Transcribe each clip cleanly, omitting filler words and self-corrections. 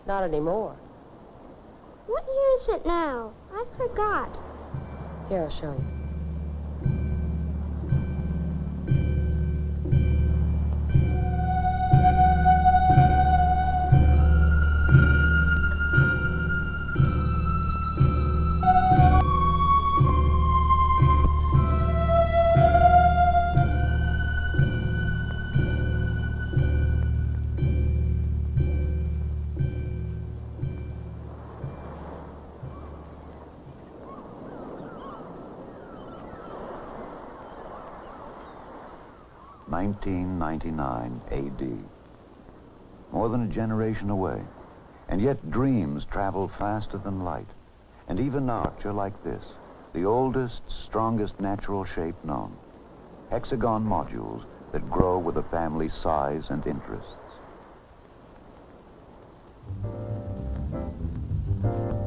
Not anymore. What year is it now? I forgot. Here, I'll show you. (1999 AD). More than a generation away, and yet dreams travel faster than light. And even now, you're like this, the oldest, strongest natural shape known. Hexagon modules that grow with a family's size and interests.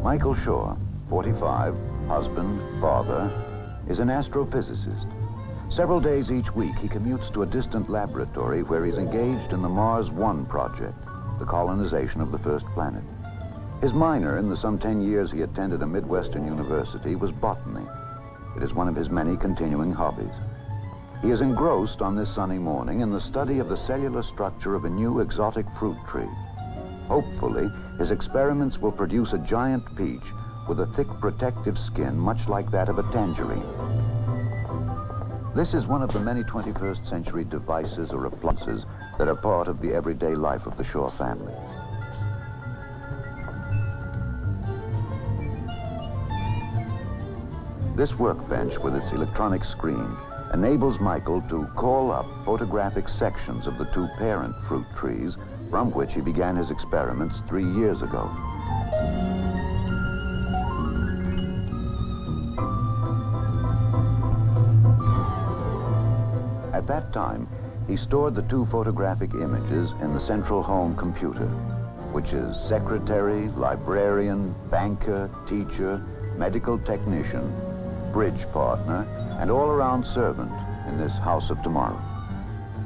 Michael Shaw, 45, husband, father, is an astrophysicist. Several days each week, he commutes to a distant laboratory where he's engaged in the Mars One project, the colonization of the first planet. His minor in the some 10 years he attended a Midwestern university was botany. It is one of his many continuing hobbies. He is engrossed on this sunny morning in the study of the cellular structure of a new exotic fruit tree. Hopefully, his experiments will produce a giant peach with a thick protective skin much like that of a tangerine. This is one of the many 21st century devices or appliances that are part of the everyday life of the Shaw family. This workbench with its electronic screen enables Michael to call up photographic sections of the two parent fruit trees from which he began his experiments 3 years ago. At that time, he stored the two photographic images in the central home computer, which is secretary, librarian, banker, teacher, medical technician, bridge partner, and all-around servant in this house of tomorrow.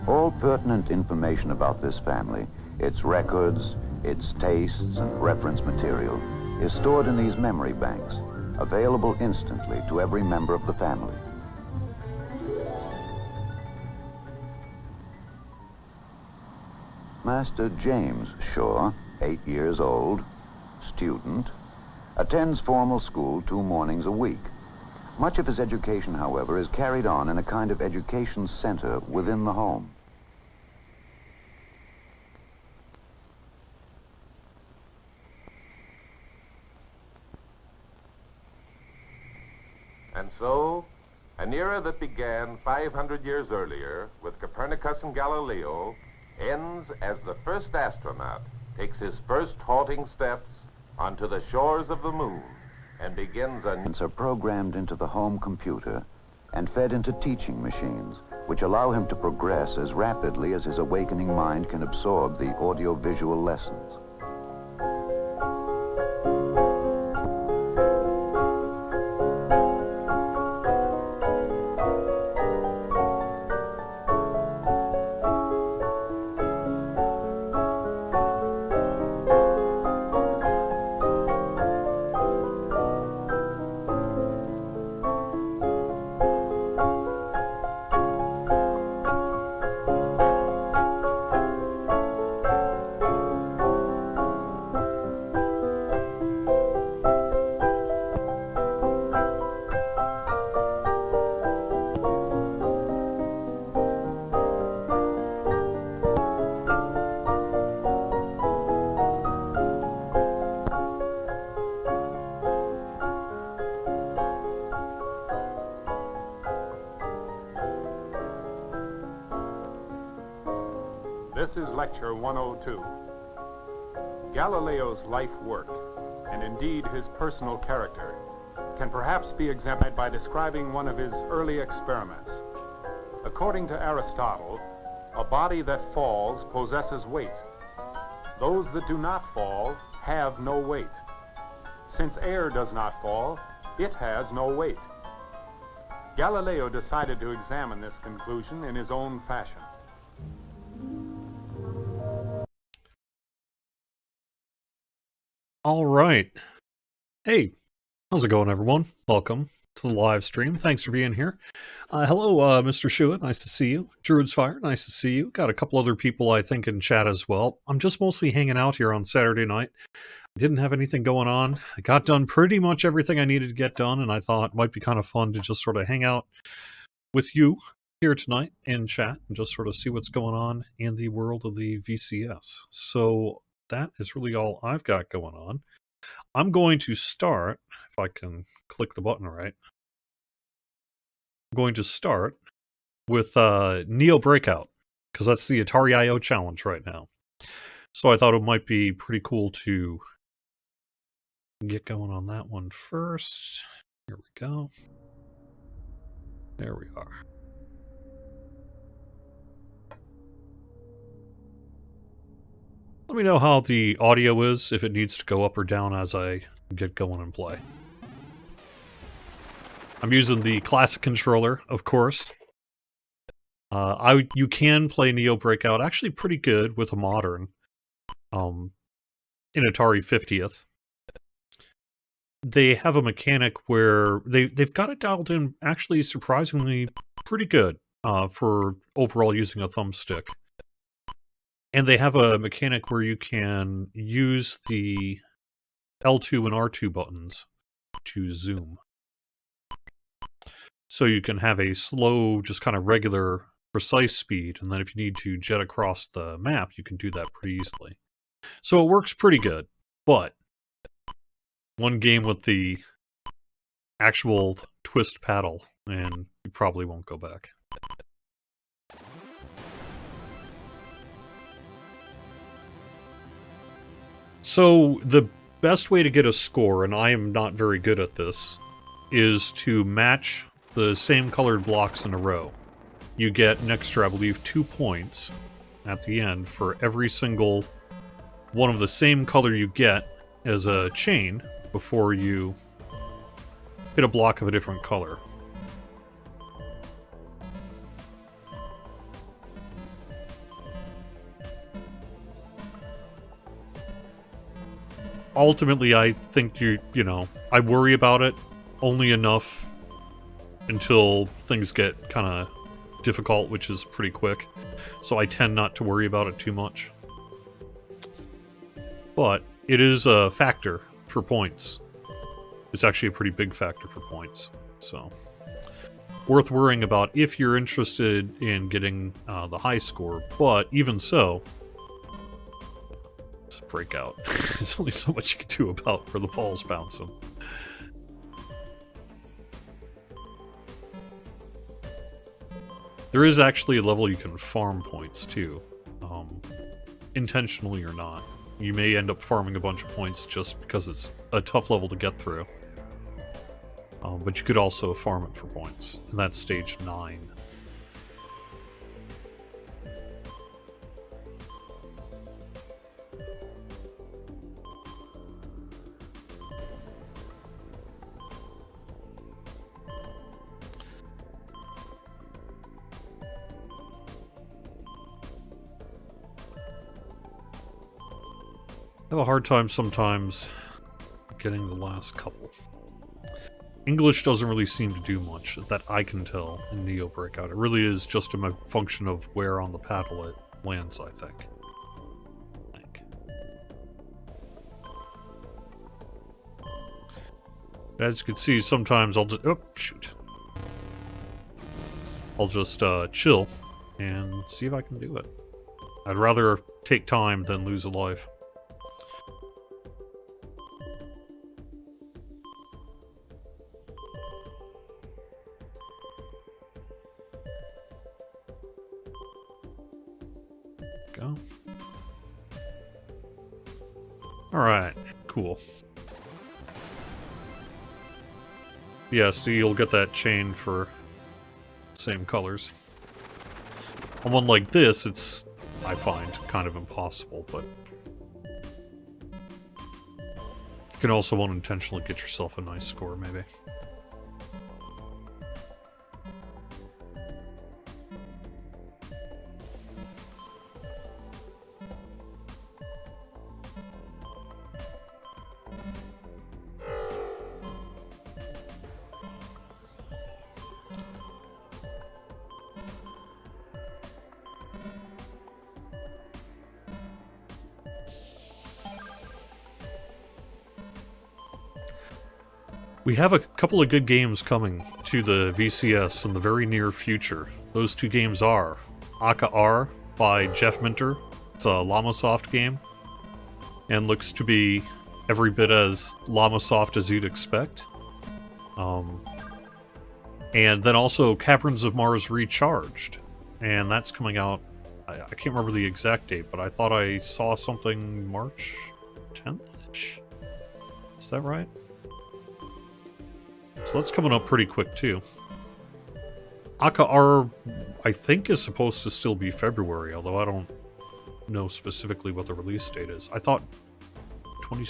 All pertinent information about this family, its records, its tastes, and reference material, is stored in these memory banks, available instantly to every member of the family. Master James Shaw, 8 years old, student, attends formal school 2 mornings a week. Much of his education, however, is carried on in a kind of education center within the home. And so, an era that began 500 years earlier with Copernicus and Galileo ends as the first astronaut takes his first halting steps onto the shores of the moon and begins Are programmed into the home computer and fed into teaching machines, which allow him to progress as rapidly as his awakening mind can absorb the audio-visual lessons. This is Lecture 102. Galileo's life work, and indeed his personal character, can perhaps be examined by describing one of his early experiments. According to Aristotle, a body that falls possesses weight. Those that do not fall have no weight. Since air does not fall, it has no weight. Galileo decided to examine this conclusion in his own fashion. All right. Hey, how's it going, everyone? Welcome to the live stream. Thanks for being here. Hello, Mr. Shuit. Nice to see you. Druid's Fire. Nice to see you. Got a couple other people, I think, in chat as well. I'm just mostly hanging out here on Saturday night. I didn't have anything going on. I got done pretty much everything I needed to get done, and I thought it might be kind of fun to just sort of hang out with you here tonight in chat and just sort of see what's going on in the world of the VCS. So that is really all I've got going on. I'm going to start, if I can click the button right, I'm going to start with Neo Breakout, because that's the Atari I.O. challenge right now. So I thought it might be pretty cool to get going on that one first. Here we go. There we are. Let me know how the audio is, if it needs to go up or down as I get going and play. I'm using the classic controller, of course. You can play Neo Breakout actually pretty good with a modern in Atari 50th. They have a mechanic where they've got it dialed in actually surprisingly pretty good for overall using a thumbstick. And they have a mechanic where you can use the L2 and R2 buttons to zoom. So you can have a slow, just kind of regular, precise speed, and then if you need to jet across the map, you can do that pretty easily. So it works pretty good, but one game with the actual twist paddle, and you probably won't go back. So the best way to get a score, and I am not very good at this, is to match the same colored blocks in a row. You get an extra, I believe, 2 points at the end for every single one of the same color you get as a chain before you hit a block of a different color. Ultimately, I think you know, I worry about it only enough until things get kind of difficult, which is pretty quick. So I tend not to worry about it too much. But it is a factor for points. It's actually a pretty big factor for points. So worth worrying about if you're interested in getting the high score. But even so, it's a breakout. There's only so much you can do about where the ball's bouncing. There is actually a level you can farm points too, intentionally or not. You may end up farming a bunch of points just because it's a tough level to get through. But you could also farm it for points, and that's stage 9. I have a hard time sometimes getting the last couple. English doesn't really seem to do much, that I can tell, in Neo Breakout. It really is just a function of where on the paddle it lands, I think. As you can see, sometimes I'll just... Oh, shoot. I'll just chill and see if I can do it. I'd rather take time than lose a life. Go. Alright, cool. Yeah, so you'll get that chain for same colors. On one like this, it's, I find, kind of impossible, but you can also unintentionally get yourself a nice score, maybe. We have a couple of good games coming to the VCS in the very near future. Those two games are Aka R by Jeff Minter. It's a Llamasoft game, and looks to be every bit as Llamasoft as you'd expect. And then also Caverns of Mars Recharged, and that's coming out, I can't remember the exact date, but I thought I saw something March 10th-ish? Is that right? So that's coming up pretty quick too. Aka R, I think, is supposed to still be February, although I don't know specifically what the release date is. I thought 20...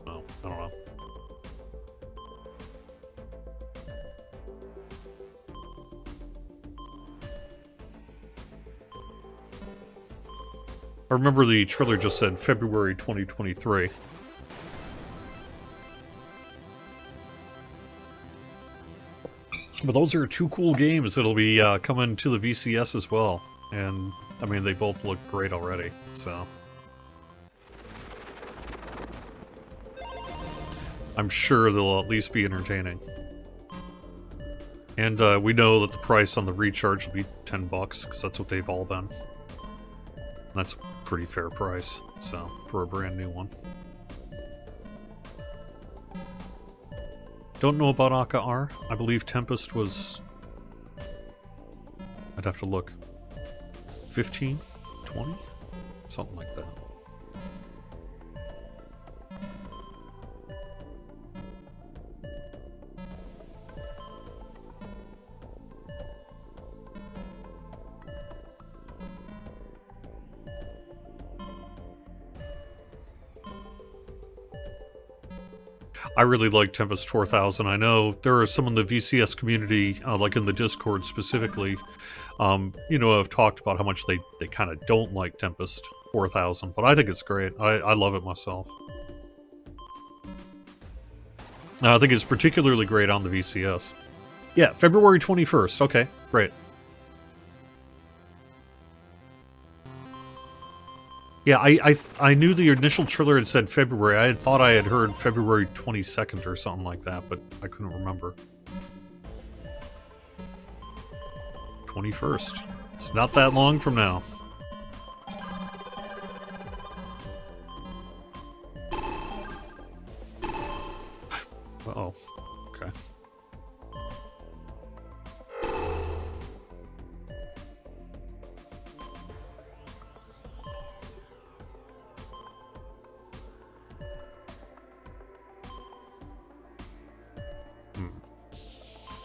No, I don't know. I remember the trailer just said February 2023. But those are two cool games that'll be coming to the VCS as well. And, I mean, they both look great already, so... I'm sure they'll at least be entertaining. And we know that the price on the Recharge will be $10, because that's what they've all been. That's a pretty fair price, so, for a brand new one. Don't know about Aka R. I believe Tempest was... I'd have to look. 15? 20? Something like that. I really like Tempest 4000. I know there are some in the VCS community, like in the Discord specifically, you know, have talked about how much they kind of don't like Tempest 4000, but I think it's great. I love it myself. I think it's particularly great on the VCS. Yeah, February 21st. Okay, great. Yeah, I knew the initial trailer had said February. I had thought I had heard February 22nd or something like that, but I couldn't remember. 21st. It's not that long from now. Uh-oh. Okay.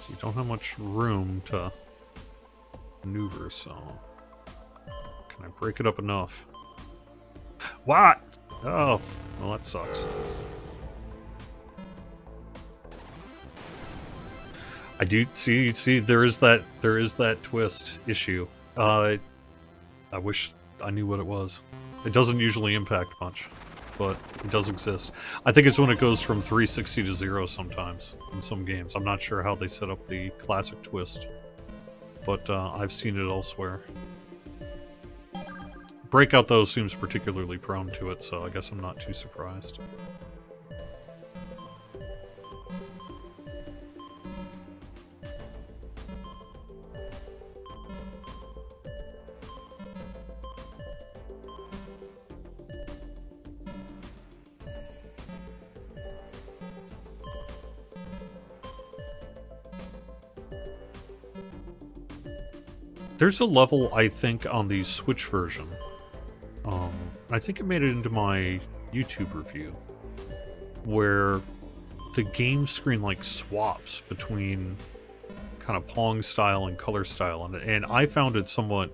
So you don't have much room to maneuver, so... Can I break it up enough? What? Oh, well that sucks. I do see there is that twist issue. I wish I knew what it was. It doesn't usually impact much, but it does exist. I think it's when it goes from 360 to 0 sometimes in some games. I'm not sure how they set up the classic twist, but I've seen it elsewhere. Breakout, though, seems particularly prone to it, so I guess I'm not too surprised. There's a level, I think, on the Switch version. I think it made it into my YouTube review, where the game screen, like, swaps between kind of Pong style and color style, and I found it somewhat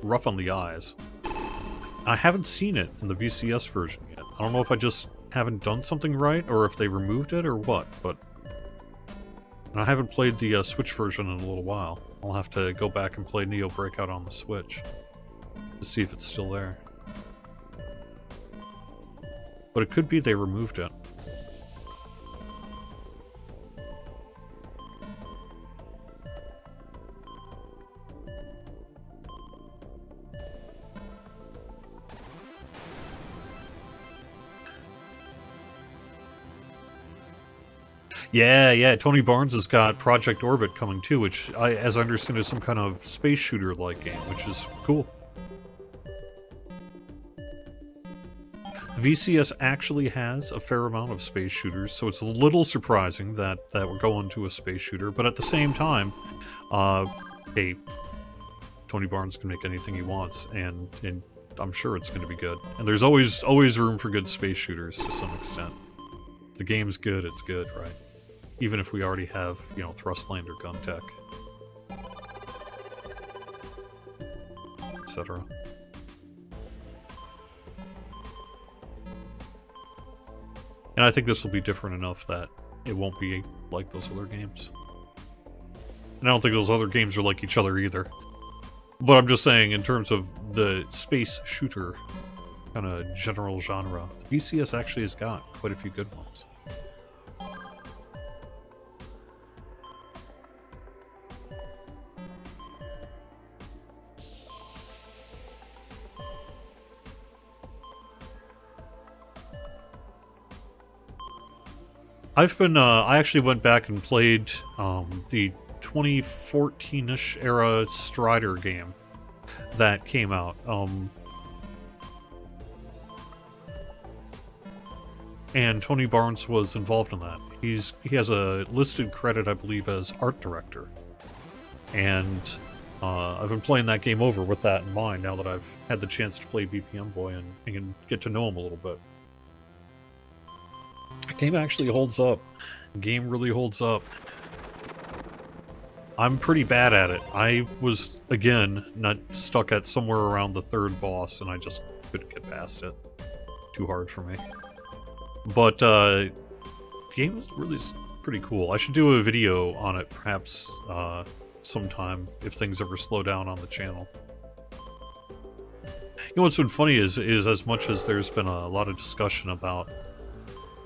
rough on the eyes. I haven't seen it in the VCS version yet. I don't know if I just haven't done something right, or if they removed it, or what, but... And I haven't played the Switch version in a little while. I'll have to go back and play Neo Breakout on the Switch to see if it's still there. But it could be they removed it. Yeah. Tony Barnes has got Project Orbit coming too, which, as I understand, is some kind of space shooter-like game, which is cool. The VCS actually has a fair amount of space shooters, so it's a little surprising that we're going to a space shooter, but at the same time, hey, Tony Barnes can make anything he wants, and I'm sure it's going to be good. And there's always room for good space shooters to some extent. If the game's good, it's good, right? Even if we already have, Thrustland or Gun Tech, etc. And I think this will be different enough that it won't be like those other games. And I don't think those other games are like each other either. But I'm just saying, in terms of the space shooter kind of general genre, VCS actually has got quite a few good ones. I actually went back and played the 2014-ish era Strider game that came out. And Tony Barnes was involved in that. He has a listed credit, I believe, as art director. And I've been playing that game over with that in mind now that I've had the chance to play BPM Boy and get to know him a little bit. The game actually holds up. The game really holds up. I'm pretty bad at it. I was, again, not stuck at somewhere around the third boss, and I just couldn't get past it. Too hard for me. But, the game is really pretty cool. I should do a video on it, perhaps, sometime, if things ever slow down on the channel. You know what's been funny is as much as there's been a lot of discussion about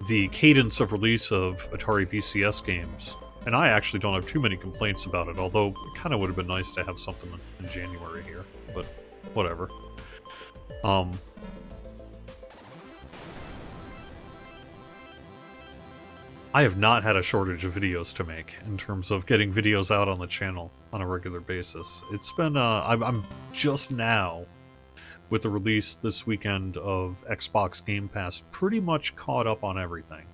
the cadence of release of Atari VCS games, and I actually don't have too many complaints about it, although it kind of would have been nice to have something in January here, but whatever. I have not had a shortage of videos to make in terms of getting videos out on the channel on a regular basis. It's been, I'm just now, with the release this weekend of Xbox Game Pass, pretty much caught up on everything.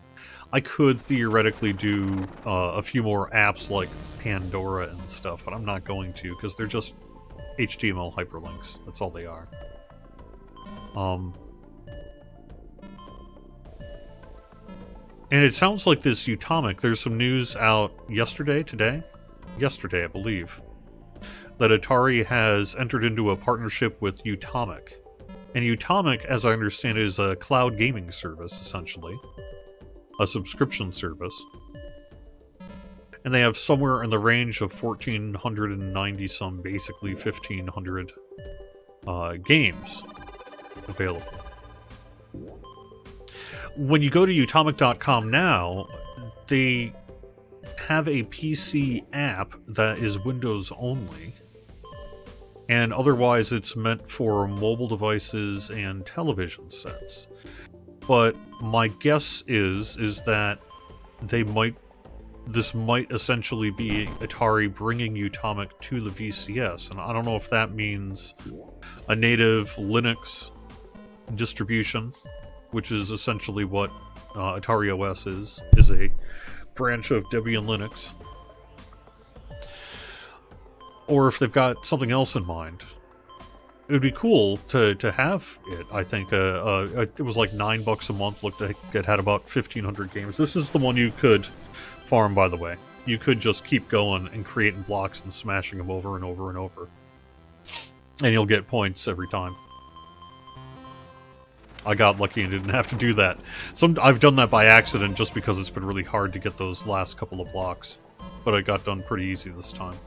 I could theoretically do a few more apps like Pandora and stuff, but I'm not going to because they're just HTML hyperlinks. That's all they are. And it sounds like this Utomic, there's some news out yesterday, I believe, that Atari has entered into a partnership with Utomic. And Utomic, as I understand it, is a cloud gaming service, essentially. A subscription service. And they have somewhere in the range of 1,490 some, basically 1,500 games available. When you go to utomic.com now, they have a PC app that is Windows only, and otherwise it's meant for mobile devices and television sets. But my guess is that this might essentially be Atari bringing Utomic to the VCS, and I don't know if that means a native Linux distribution, which is essentially what Atari OS is a branch of Debian Linux, or if they've got something else in mind. It would be cool to have it. I think it was like $9 a month. Looked like it had about 1,500 games. This is the one you could farm, by the way. You could just keep going and creating blocks and smashing them over and over and over, and you'll get points every time. I got lucky and didn't have to do that. I've done that by accident just because it's been really hard to get those last couple of blocks. But I got done pretty easy this time.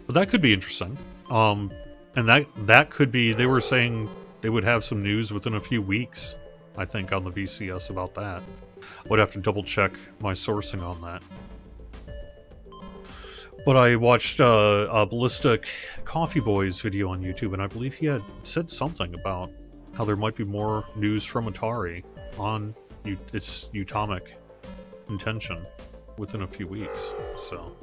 But that could be interesting. And that could be, they were saying they would have some news within a few weeks, I think, on the VCS about that. I would have to double check my sourcing on that. But I watched a Ballistic Coffee Boy's video on YouTube, and I believe he had said something about how there might be more news from Atari on its Utomic intention within a few weeks, so...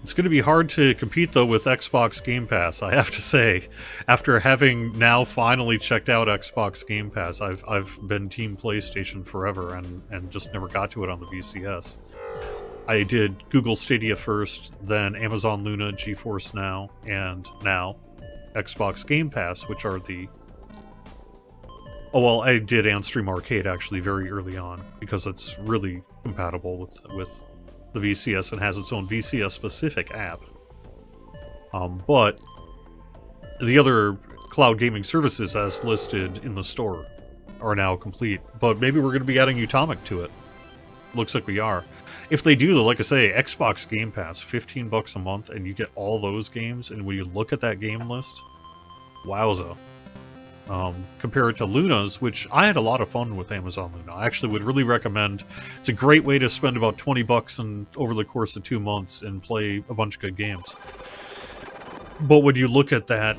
It's going to be hard to compete, though, with Xbox Game Pass, I have to say. After having now finally checked out Xbox Game Pass, I've been Team PlayStation forever and just never got to it on the VCS. I did Google Stadia first, then Amazon Luna, GeForce Now, and now Xbox Game Pass, which are the... Oh, well, I did Antstream Arcade, actually, very early on, because it's really compatible with the VCS and has its own VCS-specific app. But the other cloud gaming services, as listed in the store, are now complete. But maybe we're going to be adding Utomic to it. Looks like we are. If they do, though, like I say, Xbox Game Pass, $15 a month, and you get all those games, and when you look at that game list, wowza. Compare it to Luna's, which I had a lot of fun with Amazon Luna. I actually would really recommend. It's a great way to spend about $20 over the course of 2 months and play a bunch of good games. But when you look at that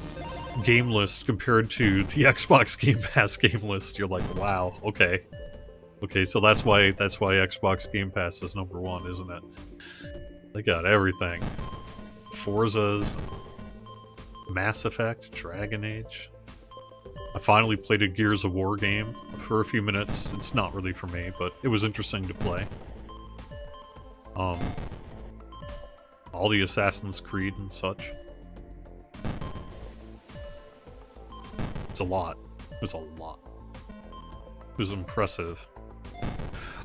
game list compared to the Xbox Game Pass game list, you're like, wow, okay. Okay, so that's why Xbox Game Pass is #1, isn't it? They got everything. Forza's, Mass Effect, Dragon Age. I finally played a Gears of War game for a few minutes. It's not really for me, but it was interesting to play. All the Assassin's Creed and such. It's a lot. It was a lot. It was impressive.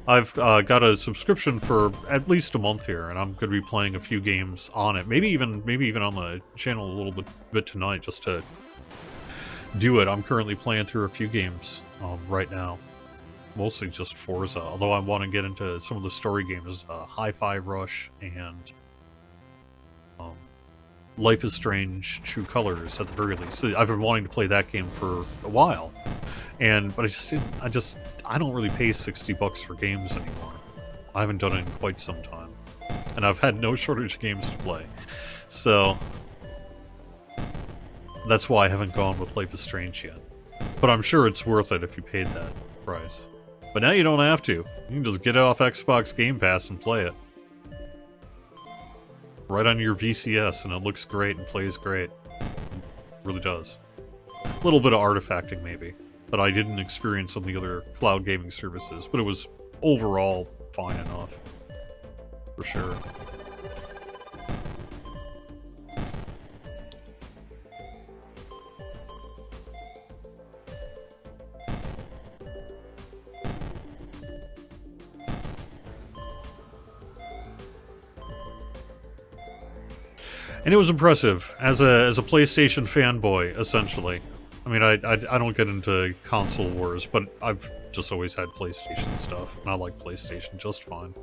I've got a subscription for at least a month here, and I'm going to be playing a few games on it. Maybe even on the channel a little bit tonight, just to do it. I'm currently playing through a few games right now. Mostly just Forza, although I want to get into some of the story games, Hi-Fi Rush and Life is Strange True Colors at the very least. So I've been wanting to play that game for a while, but I don't really pay $60 for games anymore. I haven't done it in quite some time, and I've had no shortage of games to play, so that's why I haven't gone with Life is Strange yet. But I'm sure it's worth it if you paid that price. But now you don't have to. You can just get it off Xbox Game Pass and play it. Right on your VCS, and it looks great and plays great. It really does. A little bit of artifacting, maybe, that I didn't experience on the other cloud gaming services, but it was overall fine enough. For sure. And it was impressive as a PlayStation fanboy, essentially. I mean, I don't get into console wars, but I've just always had PlayStation stuff, and I like PlayStation just fine.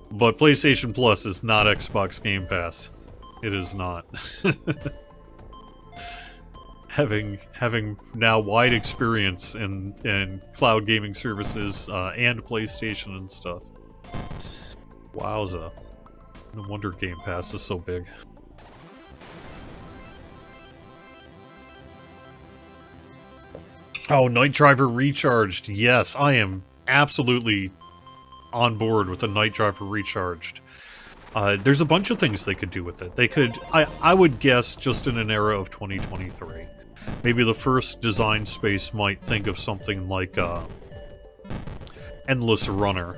But PlayStation Plus is not Xbox Game Pass. It is not. Having now wide experience in cloud gaming services and PlayStation and stuff. Wowza. No wonder Game Pass is so big. Oh, Night Driver Recharged. Yes, I am absolutely on board with the Night Driver Recharged. There's a bunch of things they could do with it. They could, I would guess, just in an era of 2023. Maybe the first design space might think of something like Endless Runner.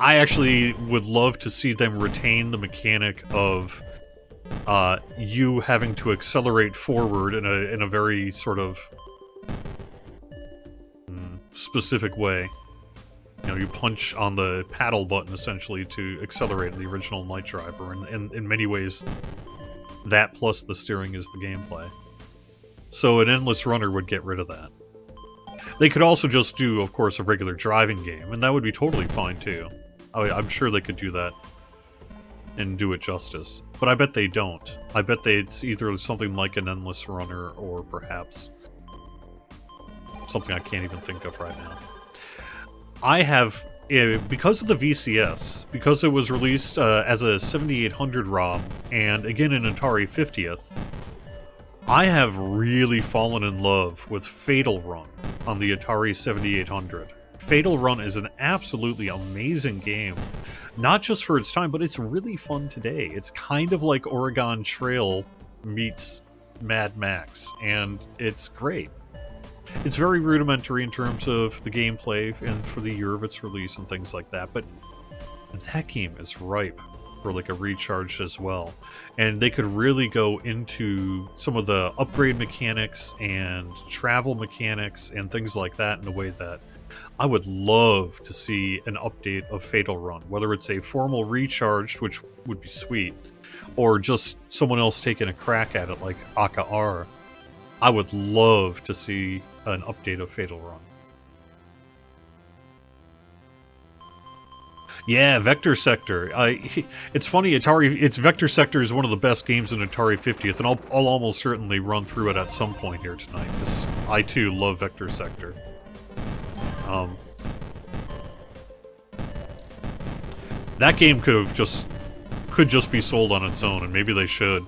I actually would love to see them retain the mechanic of you having to accelerate forward in a very sort of specific way. You know, you punch on the paddle button essentially to accelerate the original Night Driver, and in many ways, that plus the steering is the gameplay. So an Endless Runner would get rid of that. They could also just do, of course, a regular driving game, and that would be totally fine too. I'm sure they could do that and do it justice. But I bet they don't. I bet it's either something like an Endless Runner or perhaps something I can't even think of right now. I have, because of the VCS, because it was released as a 7800 ROM, and again an Atari 50th, I have really fallen in love with Fatal Run on the Atari 7800. Fatal Run is an absolutely amazing game, not just for its time, but it's really fun today. It's kind of like Oregon Trail meets Mad Max, and it's great. It's very rudimentary in terms of the gameplay and for the year of its release and things like that, but that game is ripe for like a recharge as well. And they could really go into some of the upgrade mechanics and travel mechanics and things like that in a way that I would love to see an update of Fatal Run, whether it's a formal recharged, which would be sweet, or just someone else taking a crack at it like Aka R. I would love to see an update of Fatal Run. Yeah, Vector Sector. It's funny, Vector Sector is one of the best games in Atari 50th, and I'll almost certainly run through it at some point here tonight, because I too love Vector Sector. That game could just be sold on its own, and maybe they should.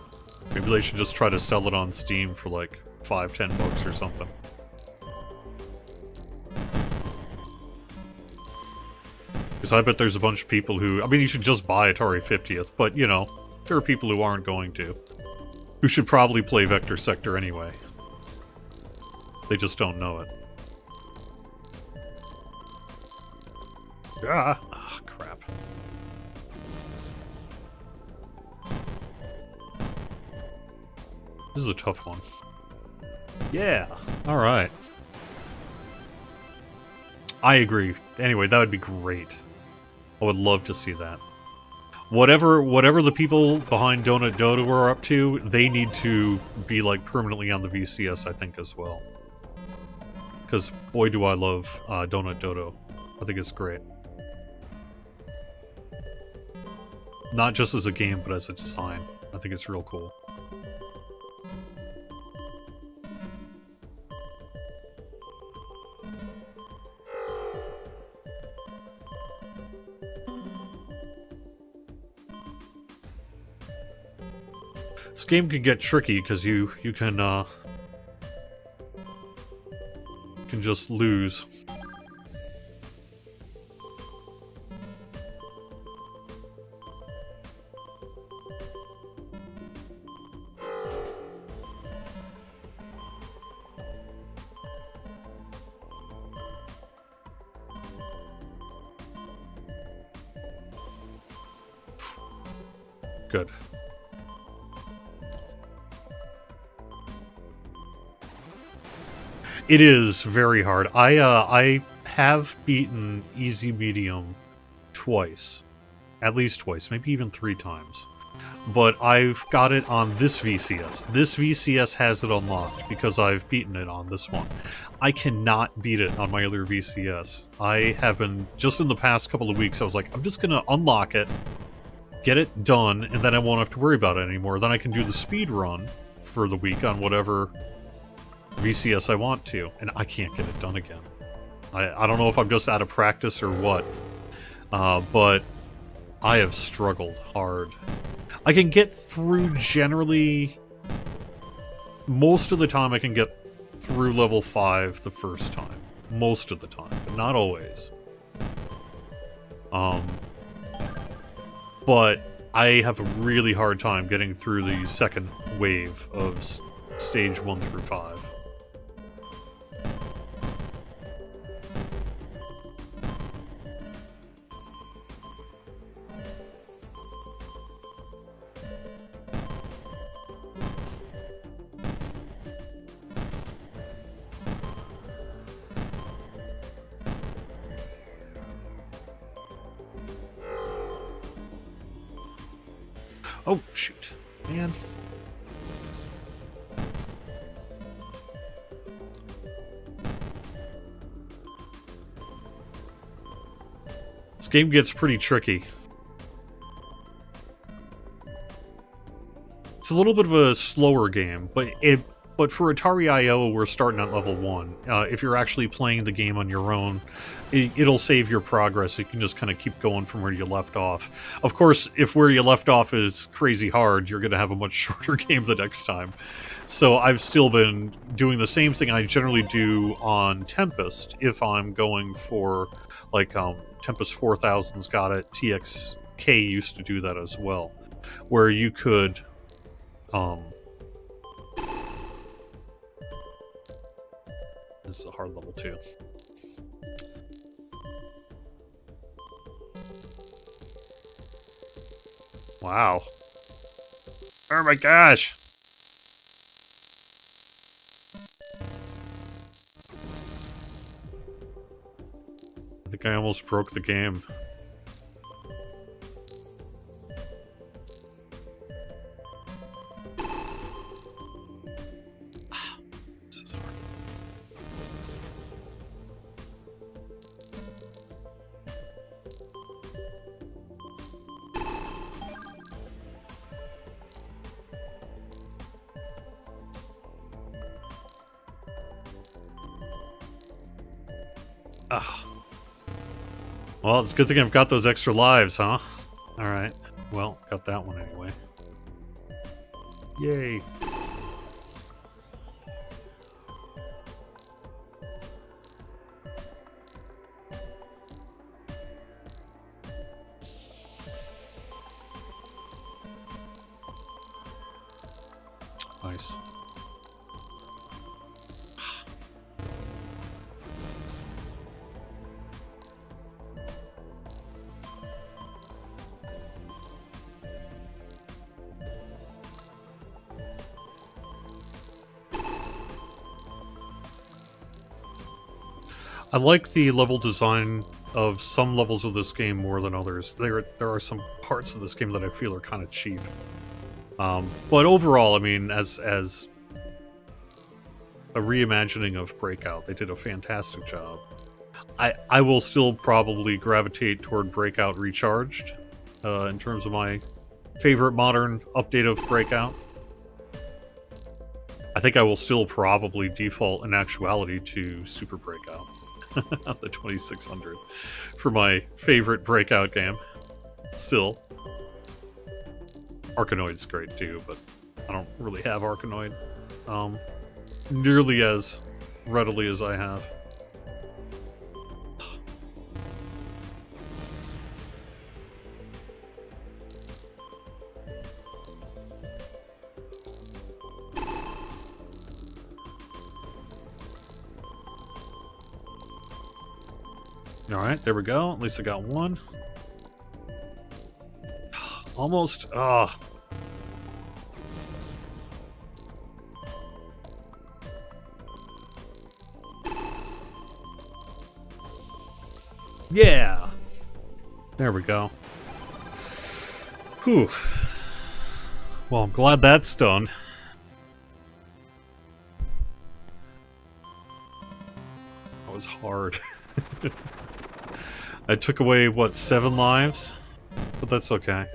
Maybe they should just try to sell it on Steam for like $5-10 or something. Because I bet there's a bunch of people who... I mean, you should just buy Atari 50th, but, you know, there are people who aren't going to. Who should probably play Vector Sector anyway. They just don't know it. Ah, crap. This is a tough one. Yeah, alright. I agree. Anyway, that would be great. I would love to see that. Whatever the people behind Donut Dodo are up to, they need to be like permanently on the VCS, I think, as well. Because boy do I love Donut Dodo. I think it's great. Not just as a game, but as a design. I think it's real cool. This game can get tricky because you can just lose. Good. It is very hard. I have beaten Easy Medium twice. At least twice, maybe even 3 times. But I've got it on this VCS. This VCS has it unlocked because I've beaten it on this one. I cannot beat it on my other VCS. I have been, just in the past couple of weeks, I was like, I'm just gonna unlock it, get it done, and then I won't have to worry about it anymore. Then I can do the speed run for the week on whatever VCS I want to, and I can't get it done again. I don't know if I'm just out of practice or what, but I have struggled hard. I can get through generally... Most of the time I can get through level 5 the first time. Most of the time, but not always. But I have a really hard time getting through the second wave of stage 1 through 5. Oh, shoot. Man. This game gets pretty tricky. it's a little bit of a slower game, but for Atari IO, we're starting at level 1. If you're actually playing the game on your own, it'll save your progress. You can just kind of keep going from where you left off. Of course, if where you left off is crazy hard, you're going to have a much shorter game the next time. So I've still been doing the same thing I generally do on Tempest if I'm going for, like, Tempest 4000's got it. TXK used to do that as well, where you could... This is a hard level too. Wow. Oh my gosh! I think I almost broke the game. This is hard. Ah. Well, it's a good thing I've got those extra lives, huh? Alright. Well, got that one anyway. Yay. Nice. I like the level design of some levels of this game more than others. There are some parts of this game that I feel are kind of cheap. But overall, I mean, as a reimagining of Breakout, they did a fantastic job. I will still probably gravitate toward Breakout Recharged in terms of my favorite modern update of Breakout. I think I will still probably default in actuality to Super Breakout. The 2600 for my favorite Breakout game. Still. Arkanoid's great too, but I don't really have Arkanoid nearly as readily as I have. Alright, there we go. At least I got one. Almost. Ah. Yeah. There we go. Whew. Well, I'm glad that's done. That was hard. I took away, what, 7 lives? But that's okay.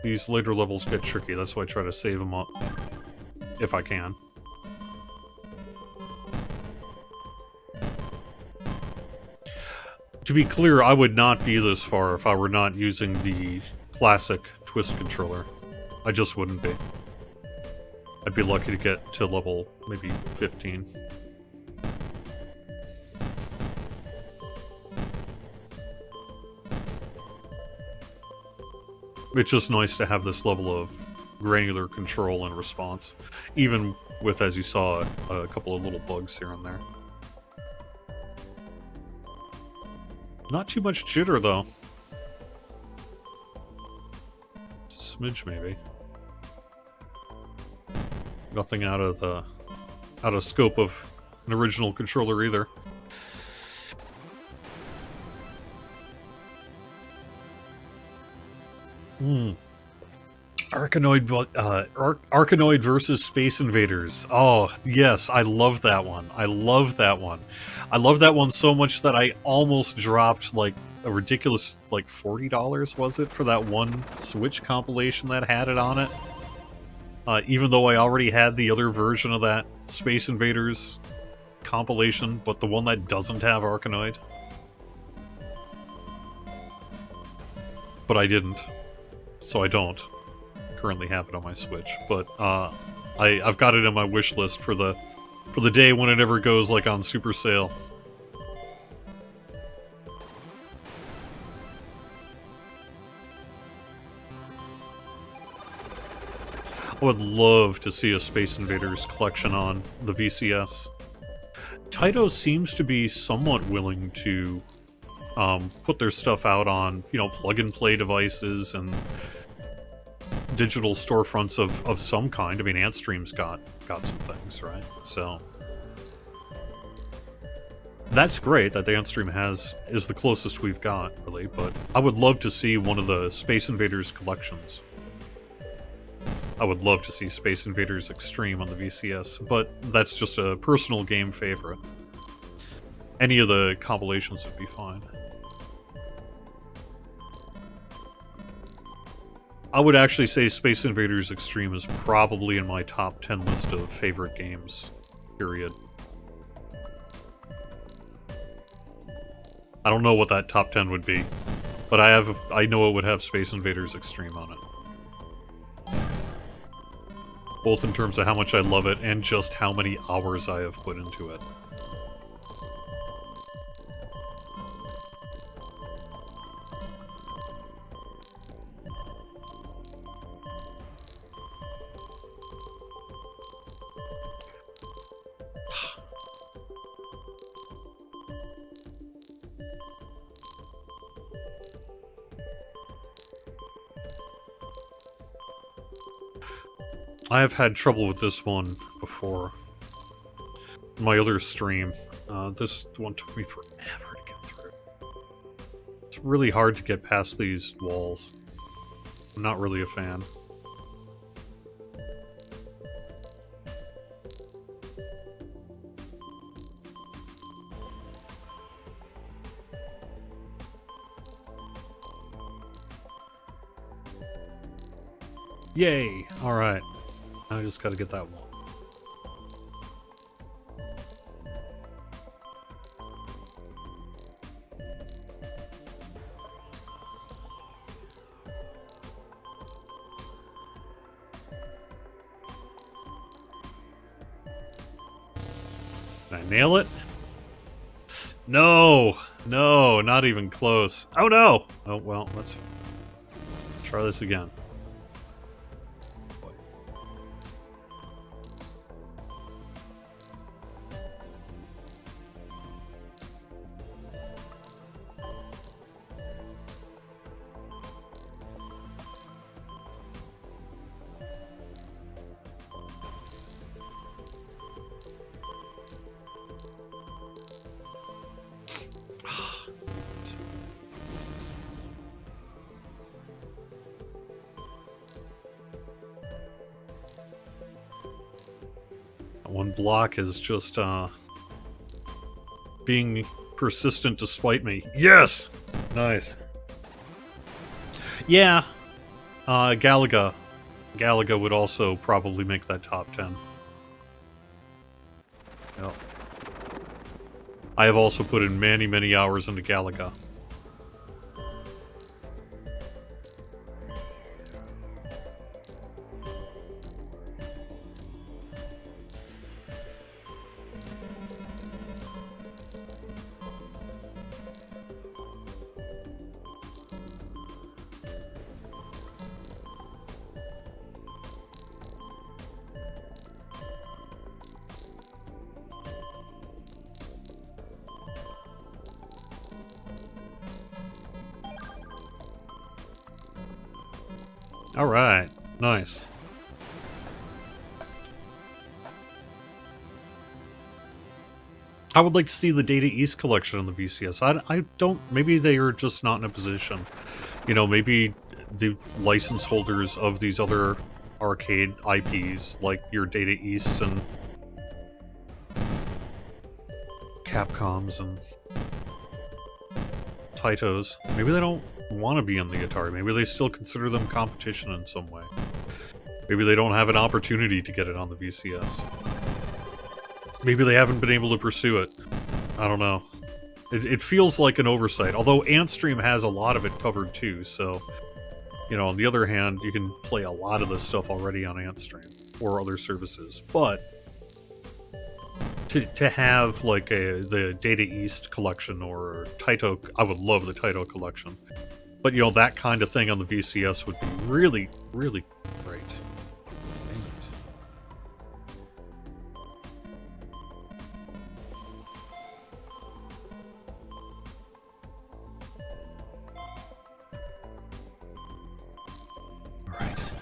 These later levels get tricky, that's why I try to save them up. If I can. To be clear, I would not be this far if I were not using the classic twist controller. I just wouldn't be. I'd be lucky to get to level maybe 15. It's just nice to have this level of granular control and response, even with, as you saw, a couple of little bugs here and there. Not too much jitter, though. Just a smidge, maybe. Nothing out of scope of an original controller either. Arkanoid versus Space Invaders. Oh, yes, I love that one. I love that one. I love that one so much that I almost dropped, like, a ridiculous, like, $40, was it, for that one Switch compilation that had it on it? Even though I already had the other version of that Space Invaders compilation, but the one that doesn't have Arkanoid. But I didn't. So I don't currently have it on my Switch, but I've got it in my wish list for the day when it ever goes like on super sale. I would love to see a Space Invaders collection on the VCS. Taito seems to be somewhat willing to put their stuff out on, you know, plug-and-play devices and digital storefronts of some kind. I mean, Antstream's got some things, right? So that's great that the Antstream is the closest we've got, really, but I would love to see one of the Space Invaders collections. I would love to see Space Invaders Extreme on the VCS, but that's just a personal game favorite. Any of the compilations would be fine. I would actually say Space Invaders Extreme is probably in my top 10 list of favorite games, period. I don't know what that top 10 would be, but I know it would have Space Invaders Extreme on it. Both in terms of how much I love it and just how many hours I have put into it. I have had trouble with this one before. My other stream. This one took me forever to get through. It's really hard to get past these walls. I'm not really a fan. Yay! Alright. I just gotta get that one. Did I nail it? No! No, not even close. Oh no! Oh, well, let's try this again. One block is just being persistent despite me. Yes! Nice. Yeah. Galaga. Galaga would also probably make that top 10. Yep. I have also put in many, many hours into Galaga. Alright, nice. I would like to see the Data East collection on the VCS. I don't, maybe they are just not in a position. You know, maybe the license holders of these other arcade IPs, like your Data Easts and Capcoms and Taitos, maybe they don't want to be on the Atari. Maybe they still consider them competition in some way. Maybe they don't have an opportunity to get it on the VCS. Maybe they haven't been able to pursue it. I don't know. It feels like an oversight, although Antstream has a lot of it covered too, so, you know, on the other hand, you can play a lot of this stuff already on Antstream or other services, but to have, like, the Data East collection or Taito, I would love the Taito collection, but, you know, that kind of thing on the VCS would be really, really great. Dang it. Alright.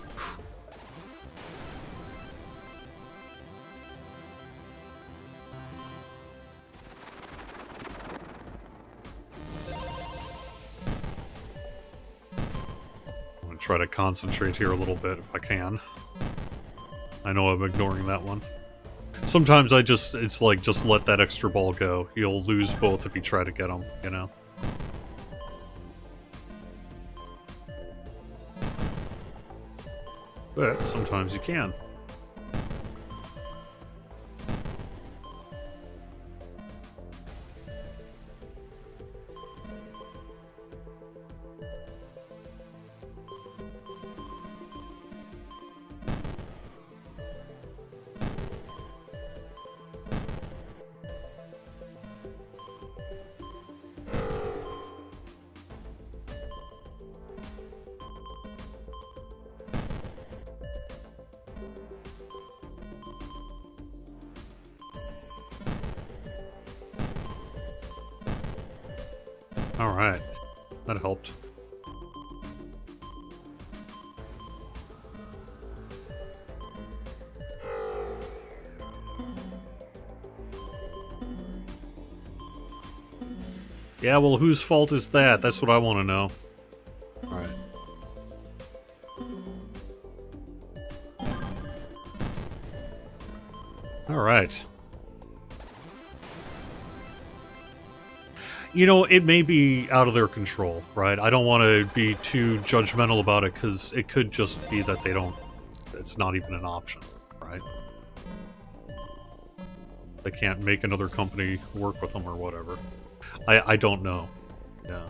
I'm gonna try to concentrate here a little bit if I can. I know I'm ignoring that one. Sometimes it's like, just let that extra ball go. You'll lose both if you try to get them, you know? But sometimes you can. Alright. That helped. Yeah, well, whose fault is that? That's what I want to know. Alright. Alright. You know, it may be out of their control, right? I don't want to be too judgmental about it, because it could just be that they don't... It's not even an option, right? They can't make another company work with them or whatever. I don't know. Yeah.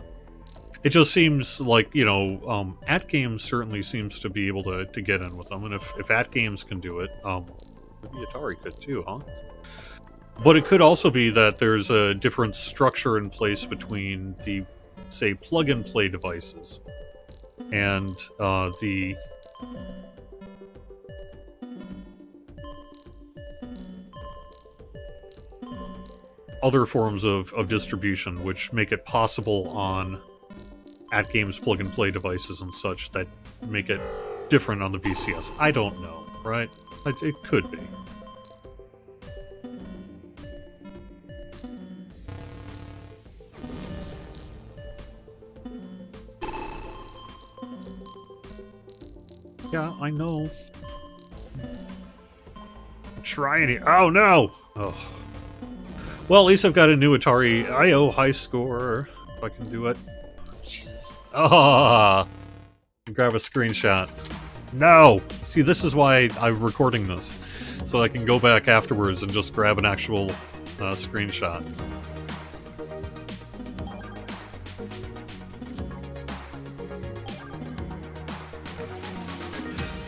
It just seems like, you know, AtGames certainly seems to be able to get in with them, and if AtGames can do it, maybe Atari could too, huh? But it could also be that there's a different structure in place between the, say, plug-and-play devices and the other forms of distribution, which make it possible on AtGames plug-and-play devices and such that make it different on the VCS. I don't know, right? It could be. Yeah, I know. I'm trying it. Oh, no! Oh. Well, at least I've got a new Atari I/O high score, if I can do it. Jesus. Ah! Grab a screenshot. No! See, this is why I'm recording this. So I can go back afterwards and just grab an actual screenshot.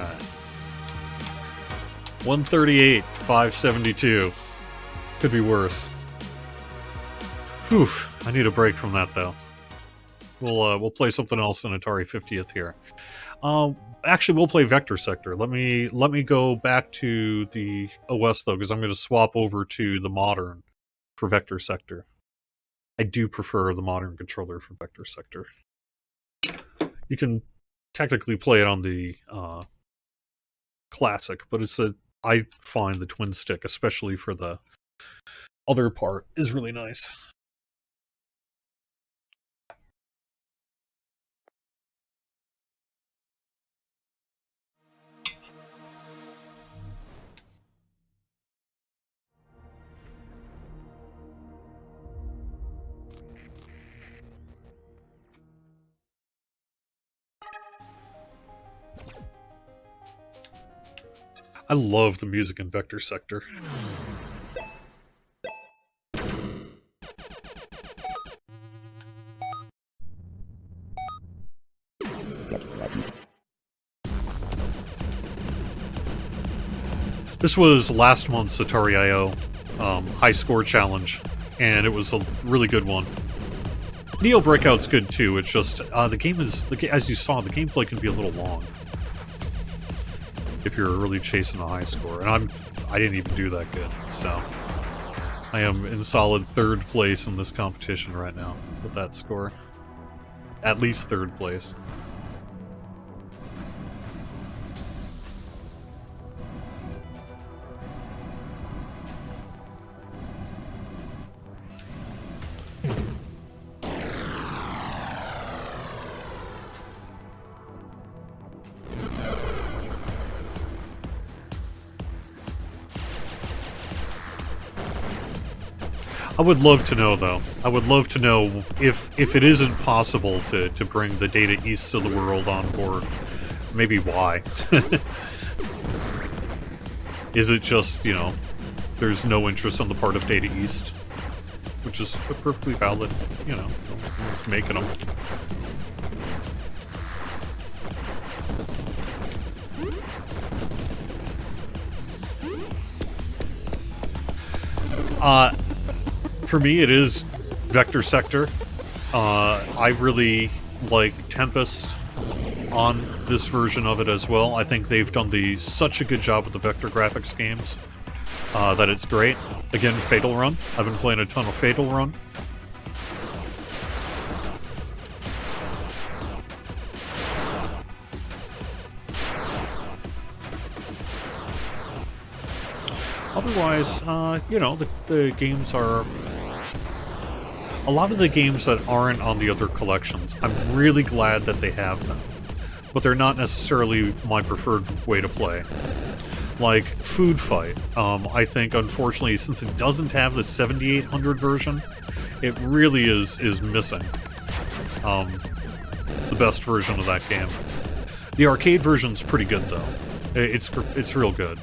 Alright. 138, 572. Could be worse. Whew, I need a break from that though. We'll play something else in Atari 50th here. Actually, we'll play Vector Sector. Let me go back to the OS though, because I'm going to swap over to the modern for Vector Sector. I do prefer the modern controller for Vector Sector. You can technically play it on the classic, but I find the twin stick, especially for the other part, is really nice. I love the music in Vector Sector. This was last month's Atari I.O. High score challenge, and it was a really good one. Neo Breakout's good too. It's just the game is, as you saw, the gameplay can be a little long if you're really chasing a high score, and I didn't even do that good, so I am in solid 3rd place in this competition right now with that score. At least 3rd place. I would love to know, though. I would love to know if it isn't possible to bring the Data East of the world on board. Maybe why. Is it just, you know, there's no interest on the part of Data East? Which is a perfectly valid, you know, it's making them. For me, it is Vector Sector. I really like Tempest on this version of it as well. I think they've done such a good job with the vector graphics games that it's great. Again, Fatal Run. I've been playing a ton of Fatal Run. Otherwise, you know, the games are... A lot of the games that aren't on the other collections, I'm really glad that they have them. But they're not necessarily my preferred way to play. Like, Food Fight. I think, unfortunately, since it doesn't have the 7800 version, it really is missing the best version of that game. The arcade version's pretty good, though. It's real good.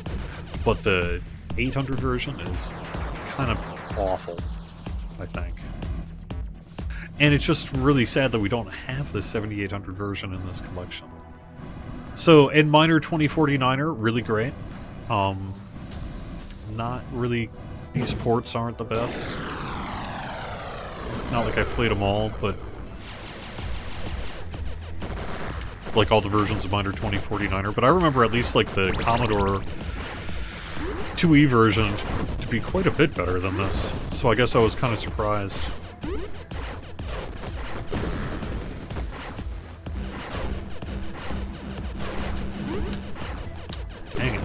But the 800 version is kind of awful, I think. And it's just really sad that we don't have the 7800 version in this collection. So, and Miner 2049er, really great. Not really, these ports aren't the best. Not like I've played them all, but like all the versions of Miner 2049er, but I remember at least like the Commodore 2E version to be quite a bit better than this. So I guess I was kind of surprised. Dang it.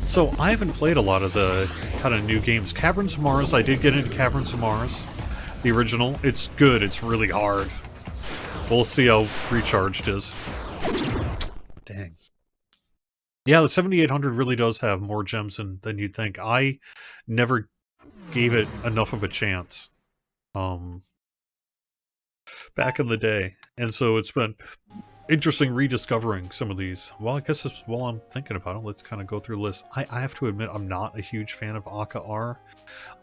So, I haven't played a lot of the kind of new games. Caverns of Mars, I did get into Caverns of Mars. The original. It's good, it's really hard. We'll see how Recharged is. Dang. Yeah, the 7800 really does have more gems than you'd think. I never gave it enough of a chance. Back in the day. And so it's been interesting rediscovering some of these. Well, I guess while I'm thinking about it, let's kind of go through the list. I have to admit, I'm not a huge fan of Aka R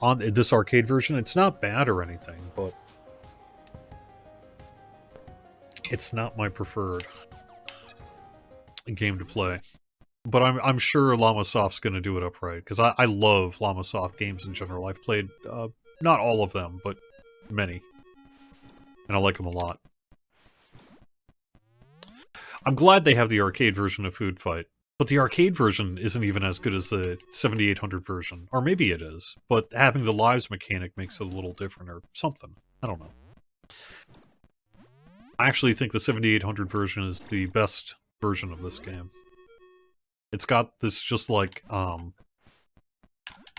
on this arcade version. It's not bad or anything, but it's not my preferred game to play. But I'm sure Llamasoft's going to do it upright, because I love Llamasoft games in general. I've played, not all of them, but many. And I like them a lot. I'm glad they have the arcade version of Food Fight, but the arcade version isn't even as good as the 7800 version. Or maybe it is, but having the lives mechanic makes it a little different or something. I don't know. I actually think the 7800 version is the best version of this game. It's got this just like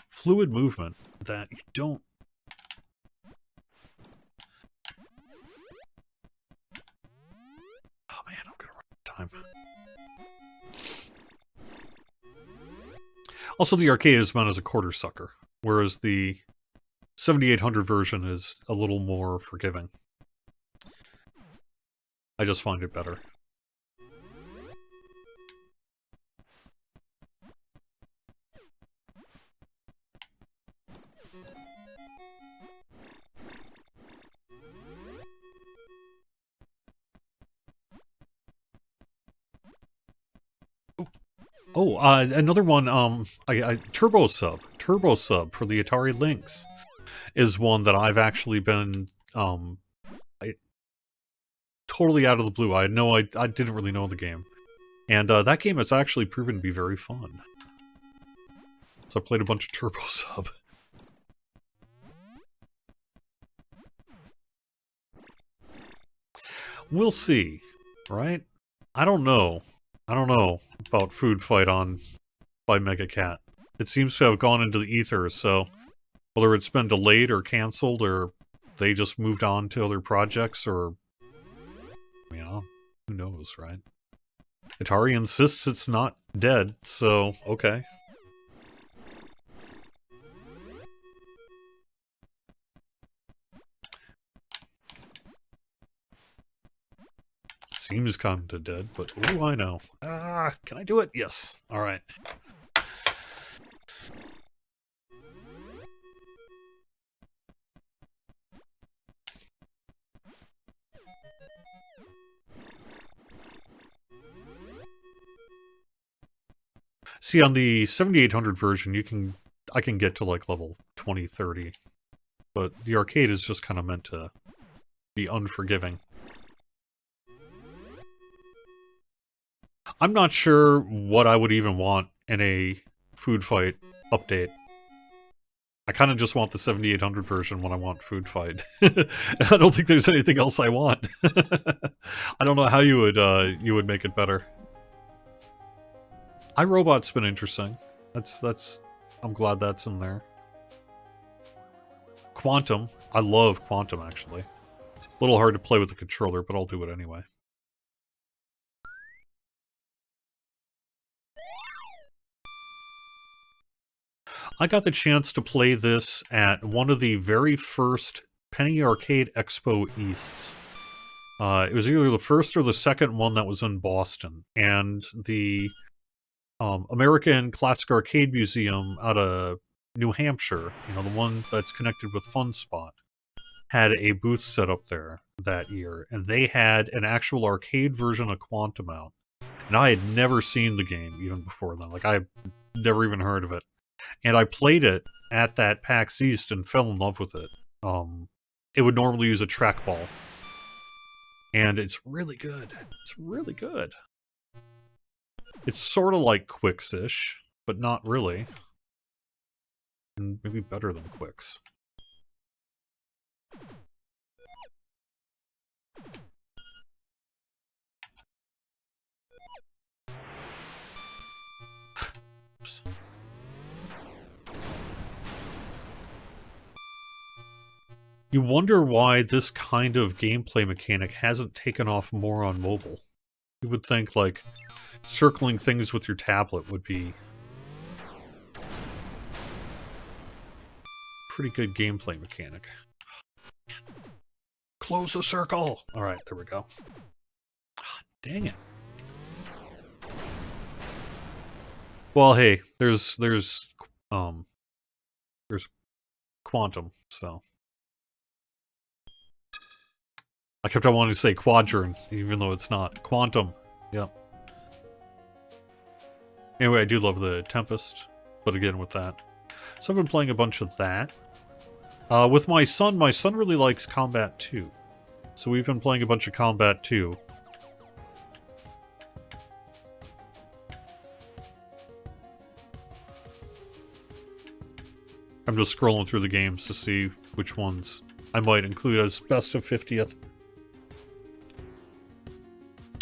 fluid movement that you don't... Oh man, I'm gonna time. Also, the arcade is meant as a quarter sucker, whereas the 7800 version is a little more forgiving. I just find it better. Oh, another one, Turbo Sub for the Atari Lynx is one that I've actually been, totally out of the blue. I didn't really know the game. And, that game has actually proven to be very fun. So I played a bunch of Turbo Sub. We'll see, right? I don't know about Food Fight by Mega Cat. It seems to have gone into the ether, so whether it's been delayed or cancelled, or they just moved on to other projects, or, you know, who knows, right? Atari insists it's not dead, so okay. Seems kinda dead, but what do I know? Ah, can I do it? Yes. Alright. See, on the 7800 version, I can get to like level 20, 30. But the arcade is just kind of meant to be unforgiving. I'm not sure what I would even want in a Food Fight update. I kind of just want the 7800 version when I want Food Fight. I don't think there's anything else I want. I don't know how you would make it better. iRobot's been interesting. I'm glad that's in there. Quantum. I love Quantum, actually. A little hard to play with the controller, but I'll do it anyway. I got the chance to play this at one of the very first Penny Arcade Expo Easts. It was either the first or the second one that was in Boston, and the American Classic Arcade Museum out of New Hampshire, you know, the one that's connected with FunSpot, had a booth set up there that year, and they had an actual arcade version of Quantum out. And I had never seen the game even before then. Like, I had never even heard of it. And I played it at that PAX East and fell in love with it. It would normally use a trackball. And it's really good. It's really good. It's sort of like Quicks-ish, but not really. And maybe better than Quicks. Oops. You wonder why this kind of gameplay mechanic hasn't taken off more on mobile. You would think, like, circling things with your tablet would be pretty good gameplay mechanic. Close the circle! Alright, there we go. Ah, dang it. Well, hey, there's Quantum, so... I kept on wanting to say Quadrant, even though it's not. Quantum. Yep. Anyway, I do love the Tempest, but again with that. So I've been playing a bunch of that. With my son really likes Combat 2. So we've been playing a bunch of Combat 2. I'm just scrolling through the games to see which ones I might include as best of 50th.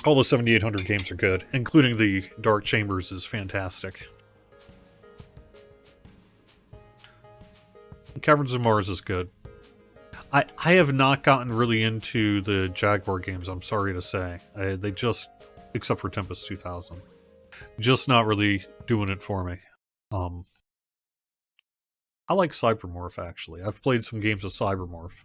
All the 7800 games are good, including the Dark Chambers is fantastic. Caverns of Mars is good. I have not gotten really into the Jaguar games, I'm sorry to say. They just except for Tempest 2000. Just not really doing it for me. I like Cybermorph, actually. I've played some games of Cybermorph.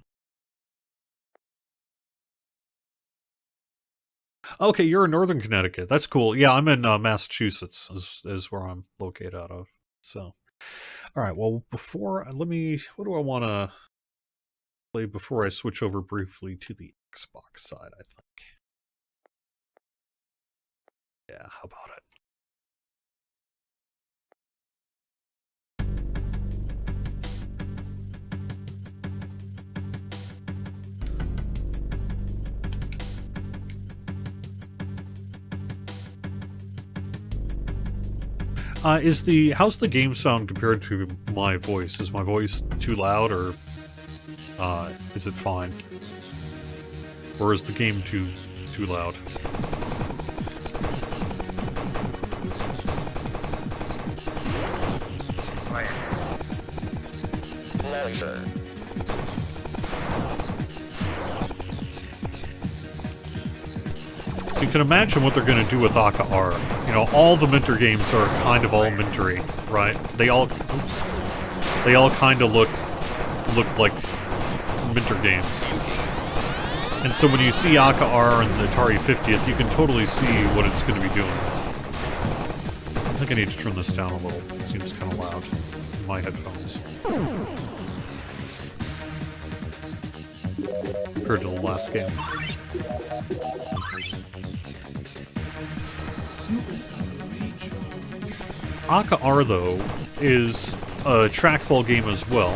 Okay, you're in Northern Connecticut. That's cool. Yeah, I'm in Massachusetts, is where I'm located out of. So, all right. Well, what do I want to play before I switch over briefly to the Xbox side? I think. Yeah, how about it? How's the game sound compared to my voice? Is my voice too loud, or is it fine? Or is the game too loud? You can imagine what they're going to do with Aka R. You know, all the Minter games are kind of all mintery, right? They all kind of look like Minter games. And so when you see Aka R and the Atari 50th, you can totally see what it's going to be doing. I think I need to turn this down a little. It seems kind of loud in my headphones. Compared to the last game. Aka R, though, is a trackball game as well,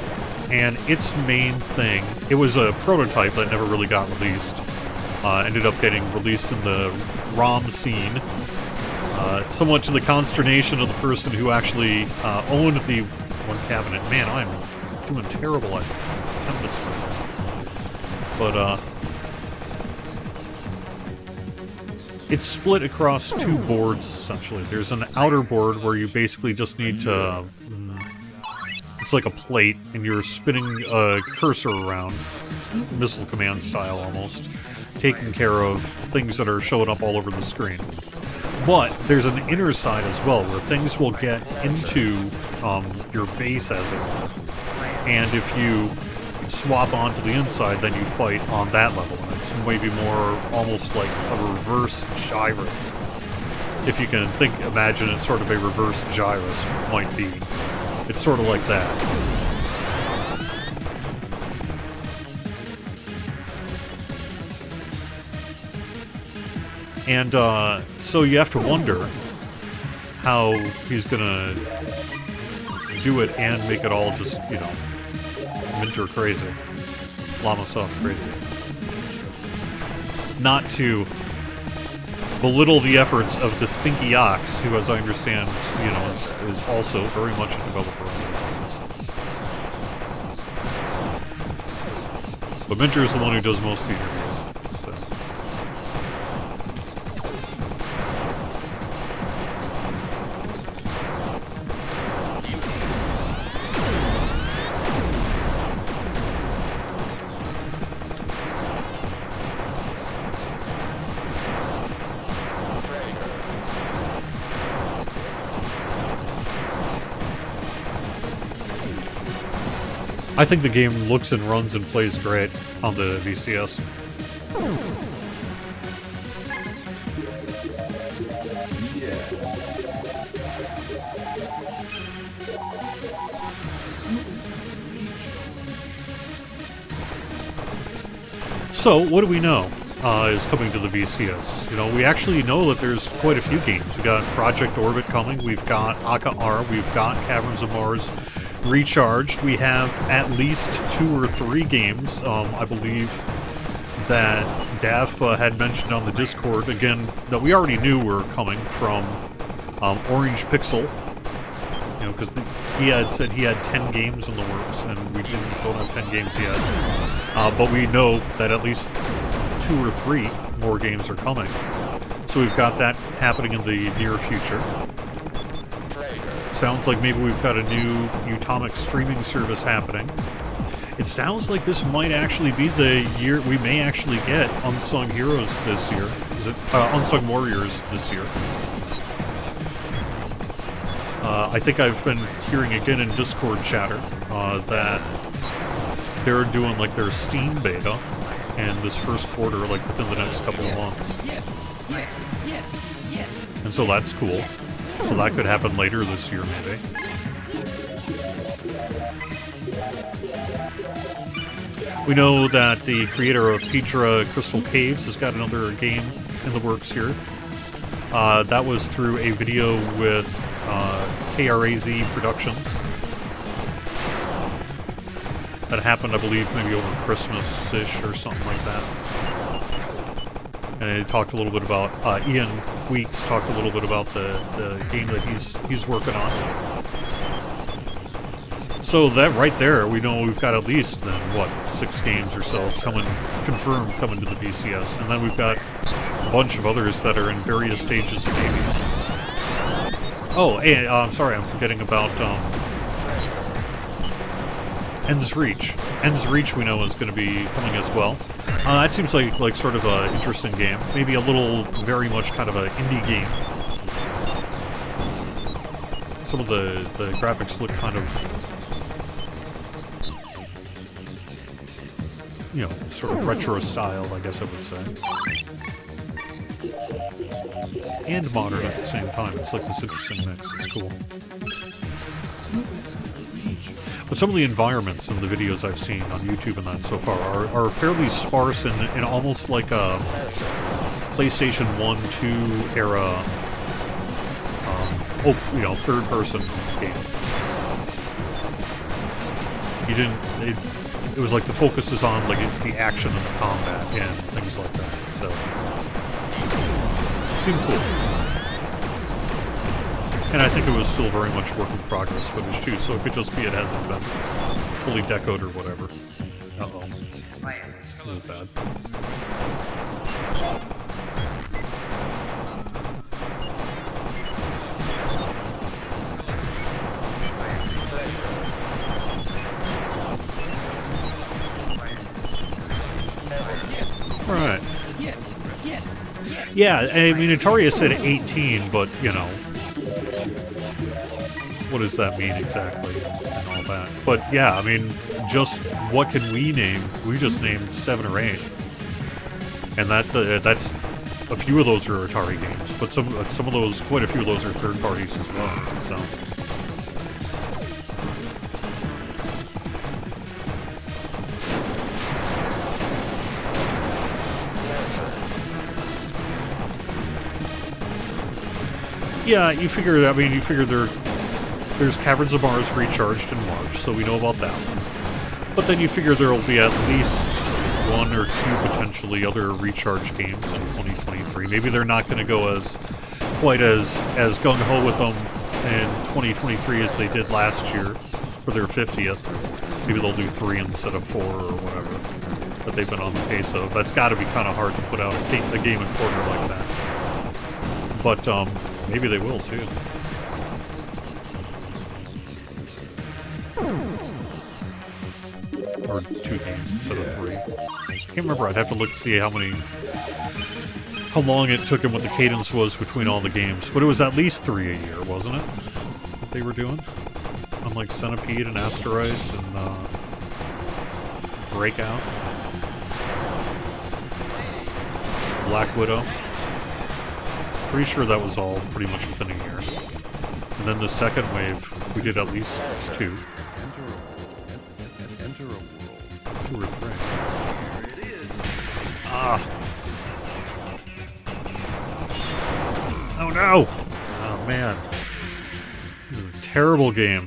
and its main thing, it was a prototype that never really got released. Ended up getting released in the ROM scene, somewhat to the consternation of the person who actually owned the one cabinet. Man, I'm doing terrible at Tempest right now. But, it's split across two boards, essentially. There's an outer board where you basically just need to... it's like a plate, and you're spinning a cursor around, missile command style almost, taking care of things that are showing up all over the screen. But there's an inner side as well, where things will get into your base, as it were. And if you swap onto the inside, then you fight on that level. And it's maybe more almost like a reverse gyrus. If you can imagine it sort of a reverse gyrus might be. It's sort of like that. And so you have to wonder how he's gonna do it and make it all just, you know, Minter crazy. Llama Soft crazy. Not to belittle the efforts of the Stinky Ox, who, as I understand, you know, is also very much a developer on this. But Minter is the one who does most of the interviews, so... I think the game looks and runs and plays great on the VCS. So, what do we know is coming to the VCS? You know, we actually know that there's quite a few games. We've got Project Orbit coming, we've got Aka R, we've got Caverns of Mars Recharged. We have at least 2 or 3 games, I believe, that Dav had mentioned on the Discord, again, that we already knew were coming from Orange Pixel, you know, because he had said he had 10 games in the works, and we don't have 10 games yet. But we know that at least 2 or 3 more games are coming. So we've got that happening in the near future. Sounds like maybe we've got a new Utomic streaming service happening. It sounds like this might actually be the year we may actually get Unsung Heroes this year. Is it Unsung Warriors this year? I think I've been hearing again in Discord chatter that they're doing like their Steam beta and this first quarter, like within the next couple of months. And so that's cool. So that could happen later this year, maybe. We know that the creator of Petra Crystal Caves has got another game in the works here. That was through a video with KRAZ Productions. That happened, I believe, maybe over Christmas-ish or something like that. And he talked a little bit about, Ian Weeks talked a little bit about the game that he's working on. So that right there, we know we've got at least then, what, 6 games or so confirmed coming to the VCS. And then we've got a bunch of others that are in various stages of babies. Oh, and I'm sorry, I'm forgetting about Ends Reach. Ends Reach we know is going to be coming as well. That seems like sort of an interesting game. Maybe a little, very much kind of an indie game. Some of the graphics look kind of, you know, sort of retro style, I guess I would say. And modern at the same time. It's like this interesting mix. It's cool. But some of the environments in the videos I've seen on YouTube and that so far are fairly sparse and almost like a PlayStation 1, 2 era, third-person game. It was like the focus is on like the action and the combat and things like that. So, it seemed cool. And I think it was still very much work in progress footage too, so it could just be it hasn't been fully decoed or whatever. Uh-oh. This is bad. Alright. Yeah, I mean, Atari has said 18, but, you know, what does that mean exactly and all that? But yeah, I mean, just what can we name? We just named 7 or 8, and that's a few of those are Atari games, but some of those, quite a few of those are third parties as well. So. Yeah, you figure there's Caverns of Mars Recharged in March, so we know about that one. But then you figure there will be at least 1 or 2 potentially other Recharge games in 2023. Maybe they're not going to go quite as gung-ho with them in 2023 as they did last year for their 50th. Maybe they'll do 3 instead of 4 or whatever that they've been on the pace of. That's got to be kind of hard to put out a game and quarter like that. But maybe they will too. Or 2 games instead of 3. Can't remember. I'd have to look to see how long it took and what the cadence was between all the games. But it was at least 3 a year, wasn't it? What they were doing? Unlike Centipede and Asteroids and Breakout. Black Widow. Pretty sure that was all pretty much within a year. And then the second wave, we did at least 2. 2 or 3. Ah! Oh no! Oh man. This is a terrible game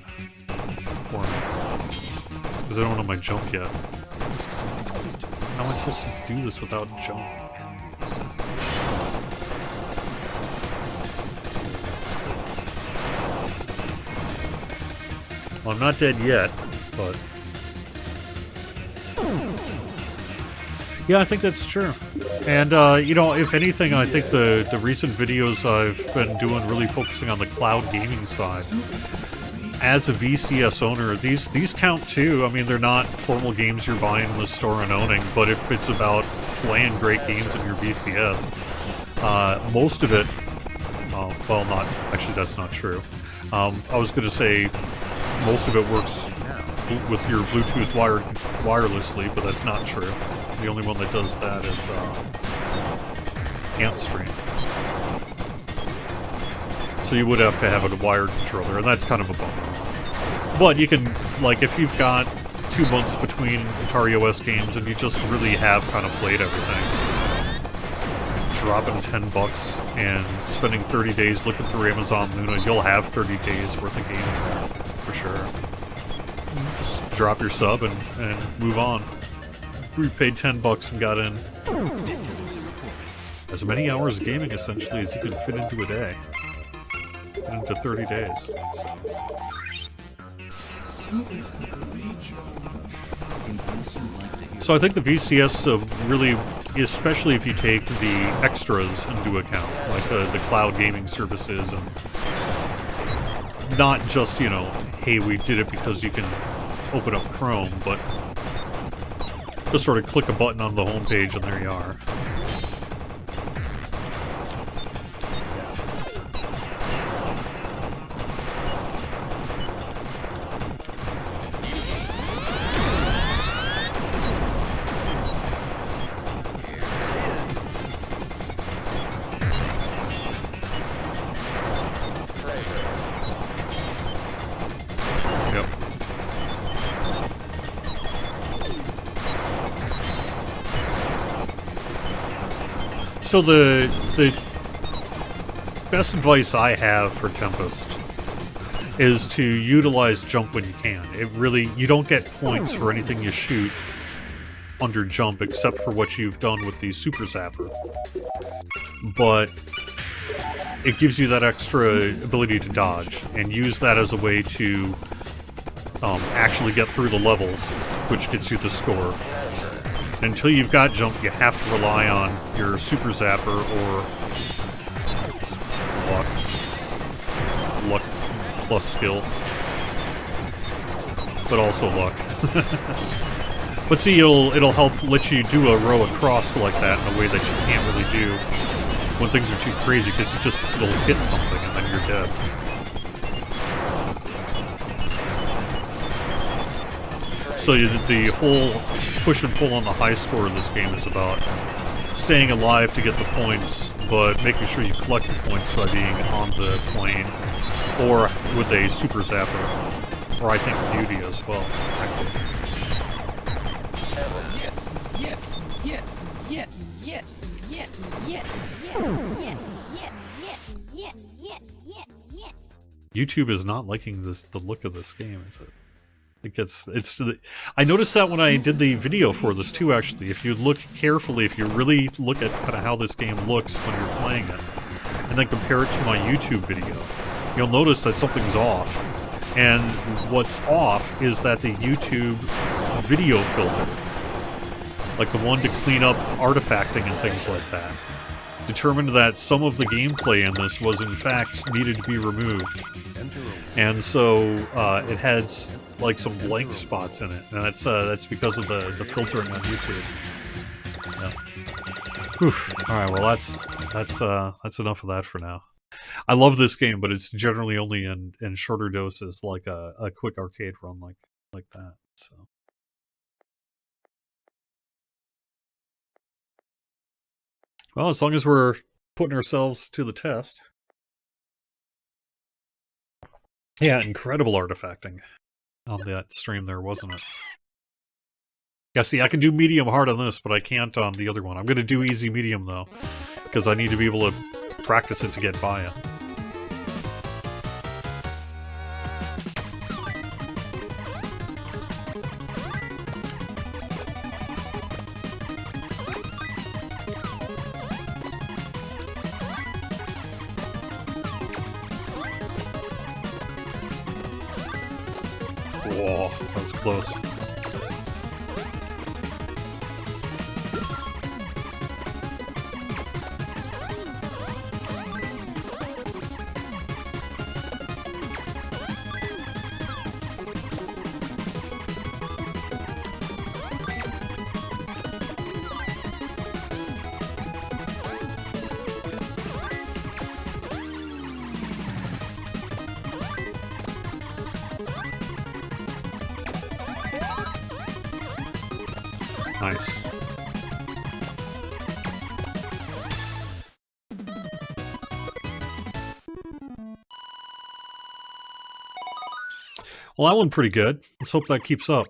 for me. It's because I don't have my jump yet. How am I supposed to do this without jump? Well, I'm not dead yet, but... Yeah, I think that's true. And, you know, if anything, I think the recent videos I've been doing really focusing on the cloud gaming side as a VCS owner, these count too. I mean, they're not formal games you're buying in the store and owning, but if it's about playing great games in your VCS, most of it, well, not, actually that's not true. I was going to say most of it works with your Bluetooth wired wirelessly, but that's not true. The only one that does that is AntStream. So you would have to have a wired controller, and that's kind of a bummer. But you can, like, if you've got 2 months between Atari OS games and you just really have kind of played everything, dropping $10 and spending 30 days looking through Amazon Luna, you'll have 30 days worth of gaming there, for sure. Just drop your sub and move on. We paid $10 and got in as many hours of gaming, essentially, as you can fit into a day. Into 30 days. So I think the VCS really, especially if you take the extras into account, like the cloud gaming services, and not just, you know, hey, we did it because you can open up Chrome, but just sort of click a button on the homepage and there you are. So the best advice I have for Tempest is to utilize jump when you can. It really, you don't get points for anything you shoot under jump except for what you've done with the Super Zapper. But it gives you that extra ability to dodge, and use that as a way to actually get through the levels, which gets you the score. Until you've got jump, you have to rely on your Super Zapper or luck plus skill, but also luck. But see, it'll help let you do a row across like that in a way that you can't really do when things are too crazy, because you'll hit something and then you're dead. So the whole push and pull on the high score of this game is about staying alive to get the points, but making sure you collect the points by being on the plane, or with a Super Zapper, or I think Beauty as well. YouTube is not liking the look of this game, is it? I noticed that when I did the video for this too, actually. If you look carefully, if you really look at kind of how this game looks when you're playing it, and then compare it to my YouTube video, you'll notice that something's off. And what's off is that the YouTube video filter, like the one to clean up artifacting and things like that, determined that some of the gameplay in this was in fact needed to be removed. And so it had like some blank spots in it, and that's because of the filtering on YouTube. Yeah. Oof. All right, well that's enough of that for now. I love this game, but it's generally only in shorter doses, like a quick arcade run like that. So. Well, as long as we're putting ourselves to the test. Yeah, incredible artifacting on that stream there, wasn't it? Yeah, see, I can do medium hard on this, but I can't on the other one. I'm going to do easy medium, though, because I need to be able to practice it to get by it. Whoa, that was close. Nice. Well, that one pretty good. Let's hope that keeps up.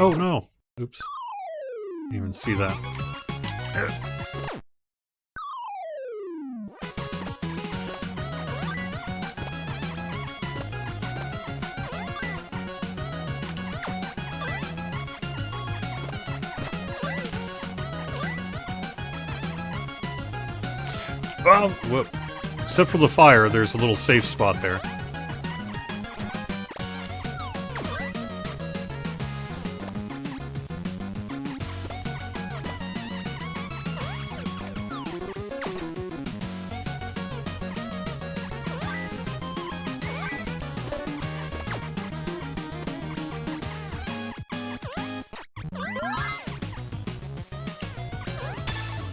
Oh no! Oops. Didn't even see that. Well, whoop. Except for the fire, there's a little safe spot there.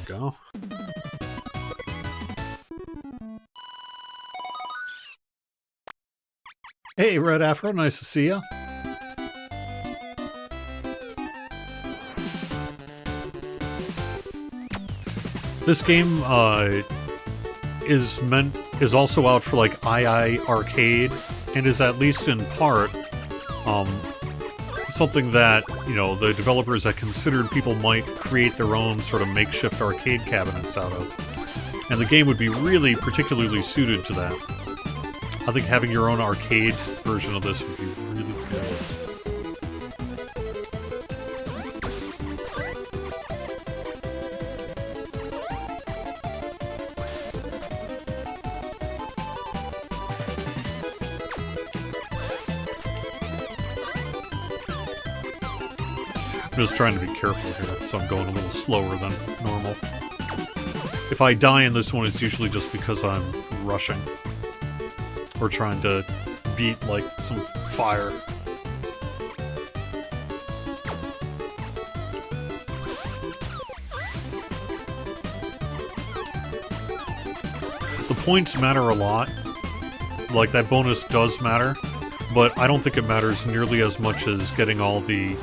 Go. Hey, Red Afro, nice to see ya. This game is also out for like II Arcade, and is at least in part something that, you know, the developers that considered people might create their own sort of makeshift arcade cabinets out of. And the game would be really particularly suited to that. I think having your own arcade version of this would be really good. I'm just trying to be careful here, so I'm going a little slower than normal. If I die in this one, it's usually just because I'm rushing. Or trying to beat, like, some fire. The points matter a lot. Like, that bonus does matter. But I don't think it matters nearly as much as getting all the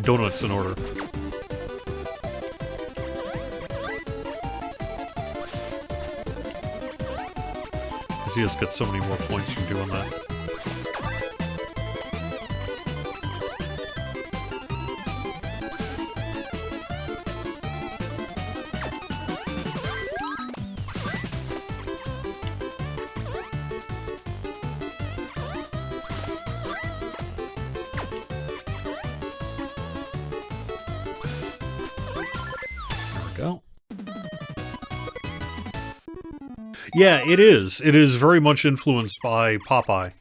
donuts in order. Because you just get so many more points from doing that. Yeah, it is. It is very much influenced by Popeye.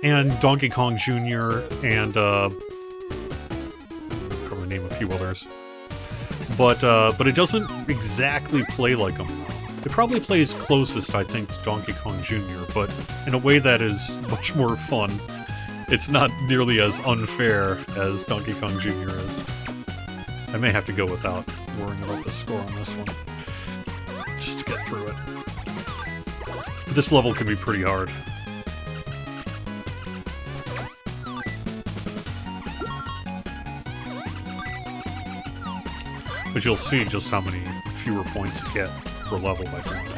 And Donkey Kong Jr. and, probably name a few others. But it doesn't exactly play like them. It probably plays closest, I think, to Donkey Kong Jr., but in a way that is much more fun. It's not nearly as unfair as Donkey Kong Jr. is. I may have to go without worrying about the score on this one. Just to get through it. This level can be pretty hard. But you'll see just how many fewer points you get per level by doing it.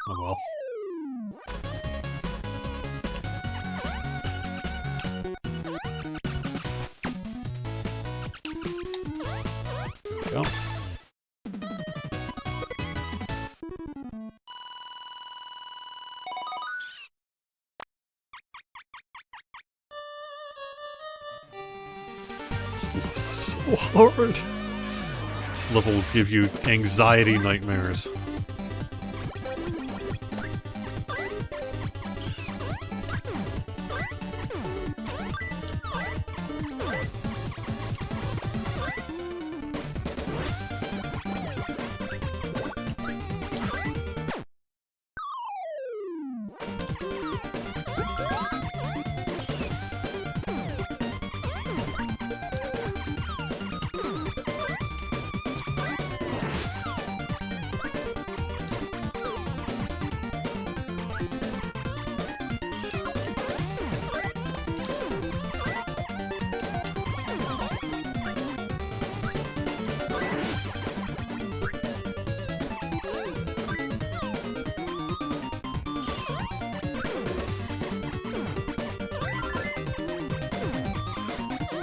Oh well. Go. This level is so hard. This level will give you anxiety nightmares.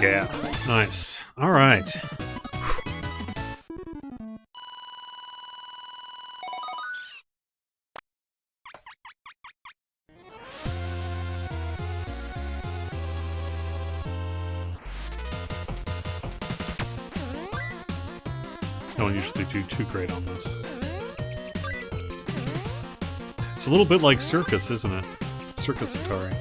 Yeah, nice. All right. Don't usually do too great on this. It's a little bit like Circus, isn't it? Circus Atari.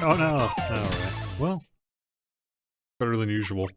Oh no! Alright. Well, better than usual.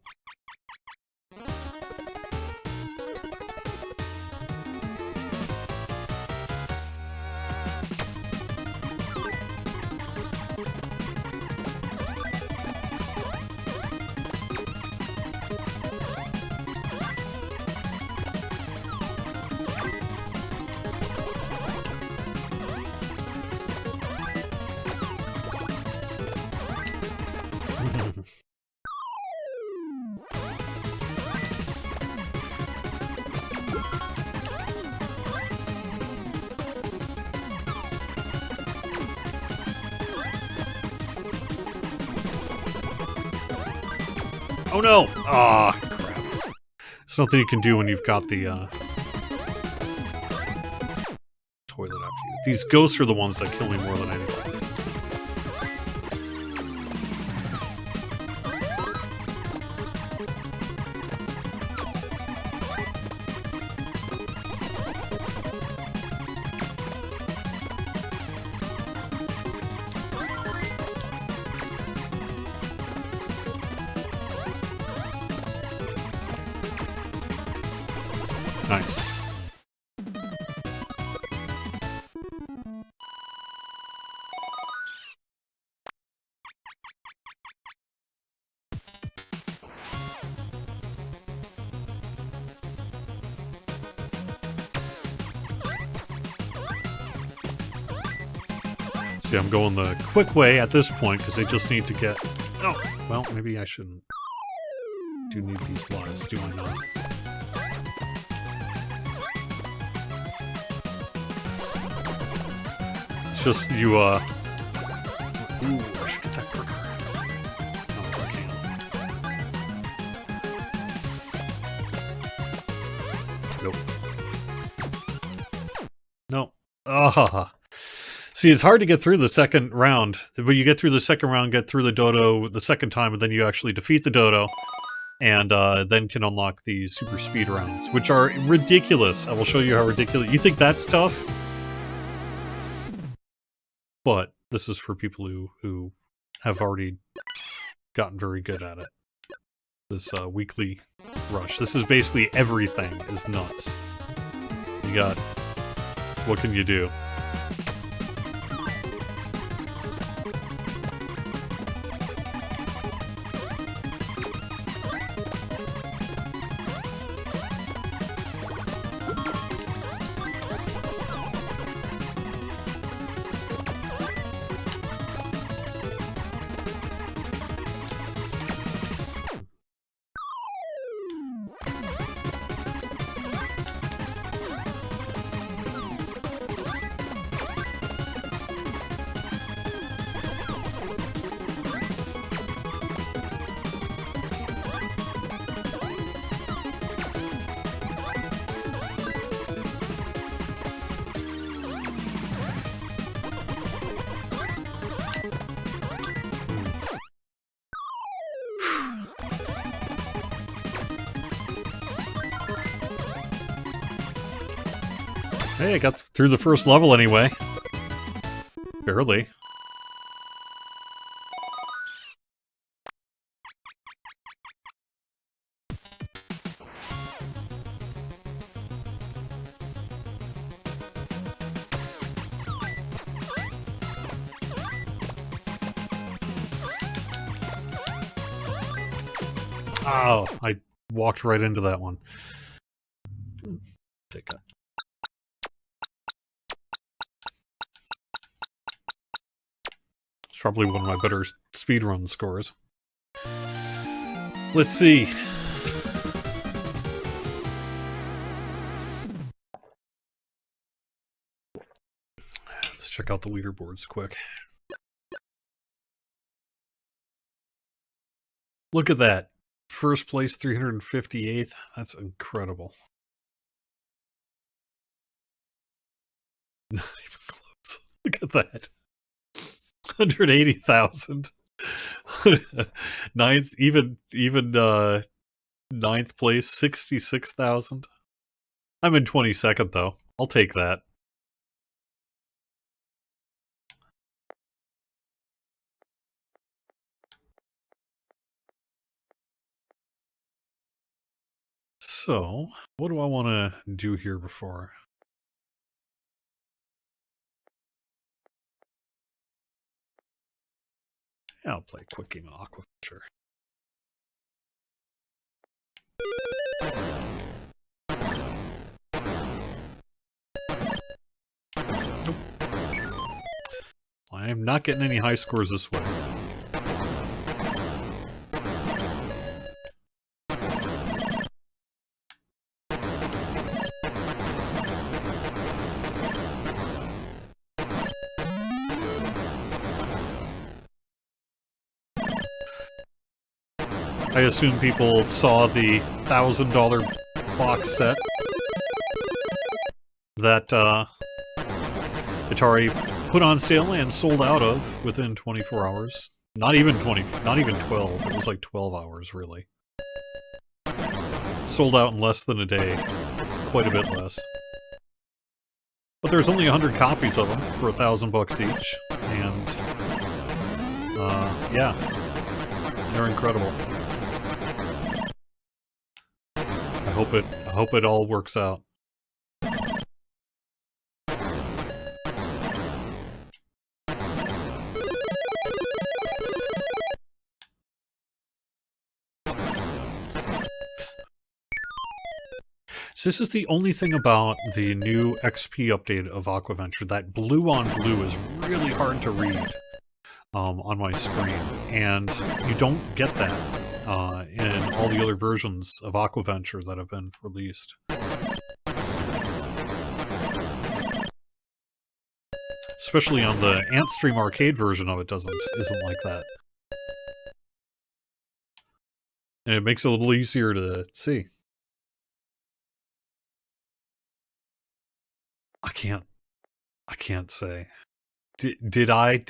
Oh no! Ah, crap. There's nothing you can do when you've got the toilet after you. These ghosts are the ones that kill me more than anything. Nice. See, I'm going the quick way at this point because they just need to get... Oh, well, maybe I shouldn't. Do need these lives, do I not? It's just you, Ooh, I should get that quicker. Oh, if I can. Nope. No. Ah. See, it's hard to get through the second round, but you get through the second round, get through the dodo the second time, and then you actually defeat the dodo, and then can unlock the super speed rounds, which are ridiculous. I will show you how ridiculous. You think that's tough? But this is for people who have already gotten very good at it. This weekly rush. This is basically everything is nuts. You got... What can you do? Hey, I got through the first level anyway. Barely. Oh, I walked right into that one. Take a... It's probably one of my better speedrun scores. Let's see. Let's check out the leaderboards quick. Look at that. First place, 358th. That's incredible. Not even close. Look at that. 180,000. Ninth, even ninth place, 66,000. I'm in 22nd though. I'll take that. So, what do I want to do here before? Yeah, I'll play a quick game of Aquaventure. Nope. I'm not getting any high scores this way. I assume people saw the $1,000 box set that Atari put on sale and sold out of within 24 hours. Not even 12. It was like 12 hours, really. Sold out in less than a day. Quite a bit less. But there's only 100 copies of them for $1,000 each. And, yeah. They're incredible. I hope it all works out. So this is the only thing about the new XP update of Aquaventure. That blue on blue is really hard to read on my screen, and you don't get that in all the other versions of Aquaventure that have been released. Especially on the Antstream arcade version of it isn't like that. And it makes it a little easier to see. I can't say. Did I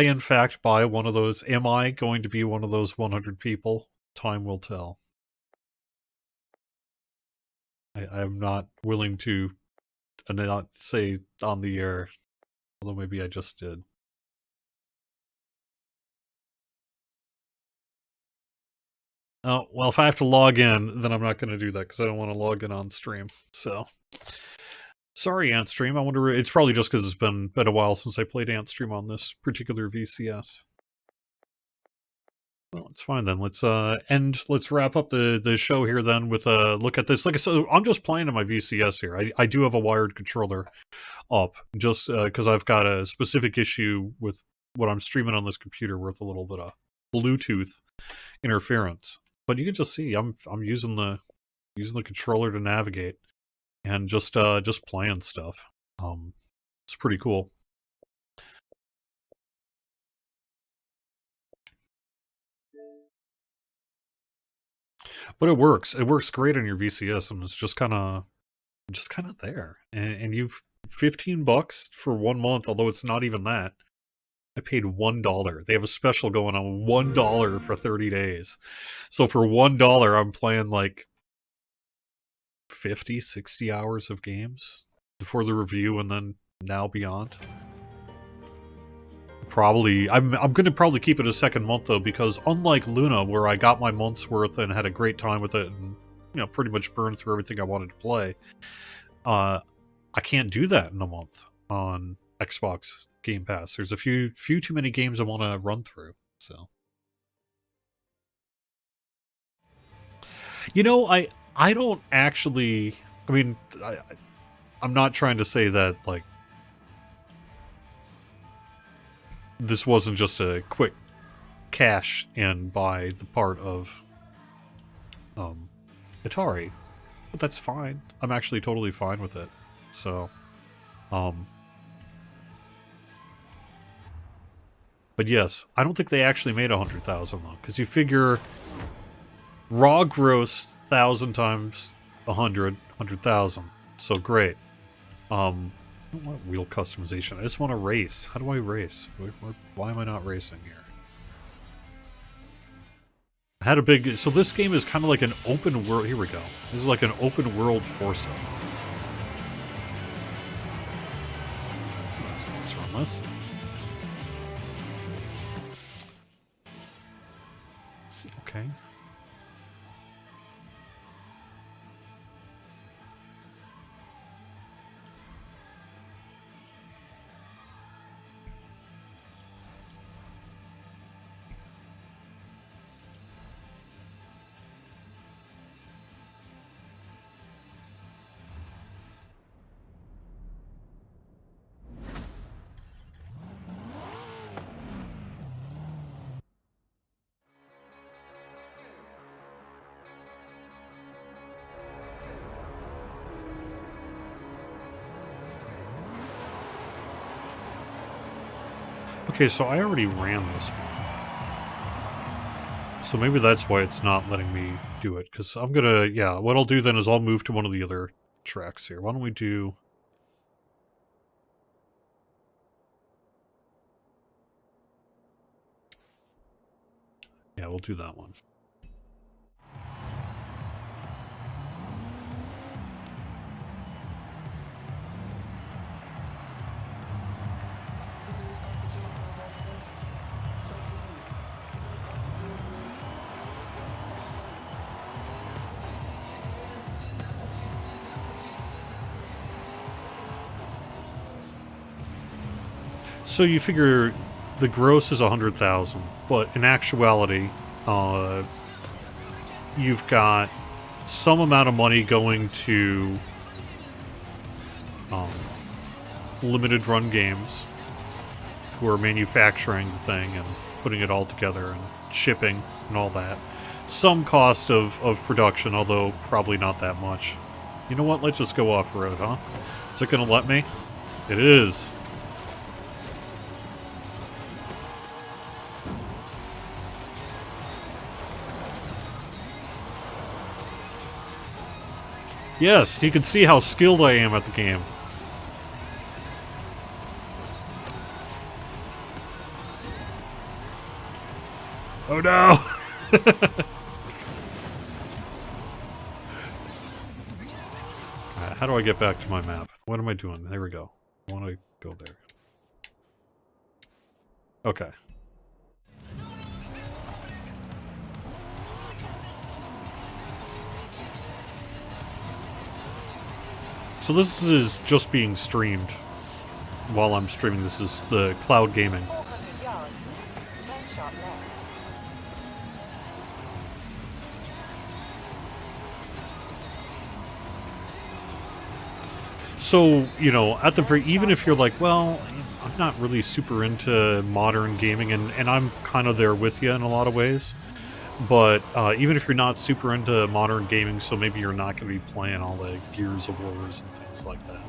in fact buy one of those? Am I going to be one of those 100 people? Time will tell. I'm not willing to not say on the air, although maybe I just did. Oh, well, if I have to log in, then I'm not going to do that because I don't want to log in on stream. So, sorry, Antstream. I wonder. It's probably just because it's been a while since I played Antstream on this particular VCS. Well, it's fine then. Let's wrap up the show here then with a look at this. Like I said, I'm just playing on my VCS here. I do have a wired controller up just because I've got a specific issue with what I'm streaming on this computer with a little bit of Bluetooth interference. But you can just see I'm using the controller to navigate and just playing stuff. It's pretty cool. But it works. It works great on your VCS, and it's just kind of there. And you've $15 for 1 month, although it's not even that. I paid $1. They have a special going on, $1 for 30 days. So for $1, I'm playing like 50, 60 hours of games. before the review and then now beyond. Probably, I'm going to probably keep it a second month though, because unlike Luna, where I got my month's worth and had a great time with it and, you know, pretty much burned through everything I wanted to play, I can't do that in a month on Xbox Game Pass. There's a few too many games I want to run through, so. You know, I don't actually, I mean, I'm not trying to say that, like, this wasn't just a quick cash in by the part of Atari, but that's fine. I'm actually totally fine with it. So, but yes, I don't think they actually made 100,000 though, because you figure raw gross 1,000 times 100,000. So great. I don't want wheel customization. I just want to race. How do I race? Why am I not racing here? I had a big... So this game is kind of like an open world... Here we go. This is like an open world Forza. Let's run this. Let's see, okay. Okay, so I already ran this one. So maybe that's why it's not letting me do it. Because I'm gonna, yeah, what I'll do then is I'll move to one of the other tracks here. Why don't we do... Yeah, we'll do that one. So you figure the gross is 100,000, but in actuality, you've got some amount of money going to limited run games who are manufacturing the thing and putting it all together and shipping and all that. Some cost of production, although probably not that much. You know what? Let's just go off-road, huh? Is it going to let me? It is. Yes, you can see how skilled I am at the game. Oh no! Alright, how do I get back to my map? What am I doing? There we go. I want to go there. Okay. So this is just being streamed while I'm streaming. This is the cloud gaming. 400 yards. Turn sharp left. So, you know, at the very, even if you're like, well, I'm not really super into modern gaming, and I'm kind of there with you in a lot of ways, but even if you're not super into modern gaming, so maybe you're not going to be playing all the Gears of Wars and things like that,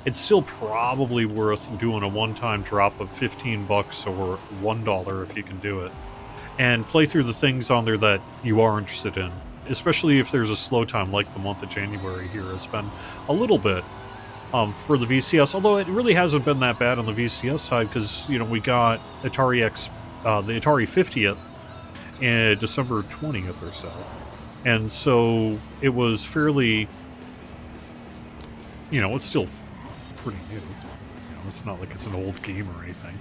it's still probably worth doing a one-time drop of $15 or $1 if you can do it, and play through the things on there that you are interested in, especially if there's a slow time like the month of January here has been a little bit. For the VCS, although it really hasn't been that bad on the VCS side, because, you know, we got Atari the Atari 50th in December 20th or so. And so it was fairly, you know, it's still pretty new. You know, it's not like it's an old game or anything.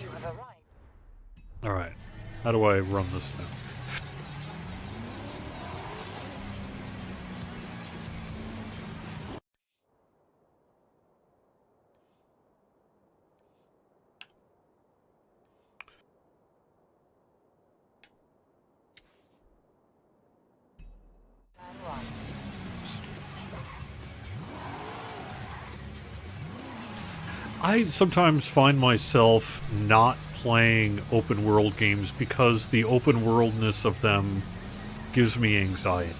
You have arrived. Alright. How do I run this now? And right. I sometimes find myself not playing open world games because the open worldness of them gives me anxiety.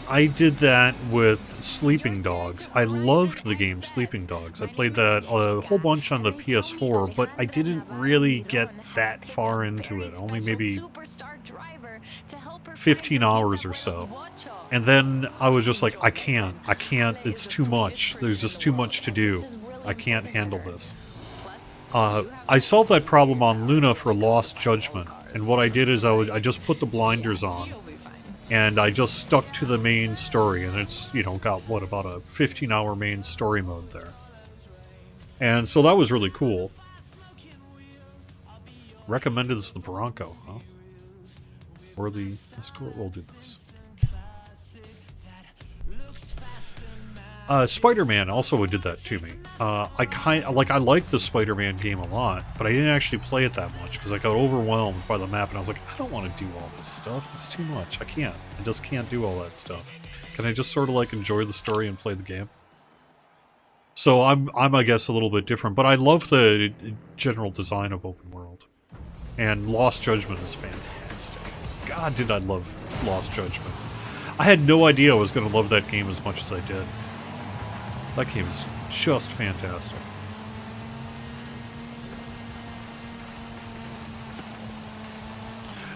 I did that with Sleeping Dogs. I loved the game Sleeping Dogs. I played that a whole bunch on the PS4, but I didn't really get that far into it. Only maybe 15 hours or so. And then I was just like, I can't, it's too much. There's just too much to do. I can't handle this. I solved that problem on Luna for Lost Judgment, and what I did is I just put the blinders on, and I just stuck to the main story, and it's, you know, got, what, about a 15-hour main story mode there. And so that was really cool. Recommended is the Bronco, huh? Or the... we'll do this. Spider-Man also did that to me. I liked the Spider-Man game a lot, but I didn't actually play it that much because I got overwhelmed by the map, and I was like, I don't want to do all this stuff. That's too much. I can't. I just can't do all that stuff. Can I just sort of like enjoy the story and play the game? So I'm I guess a little bit different, but I love the general design of open world. And Lost Judgment is fantastic. God, did I love Lost Judgment. I had no idea I was going to love that game as much as I did. That game is just fantastic.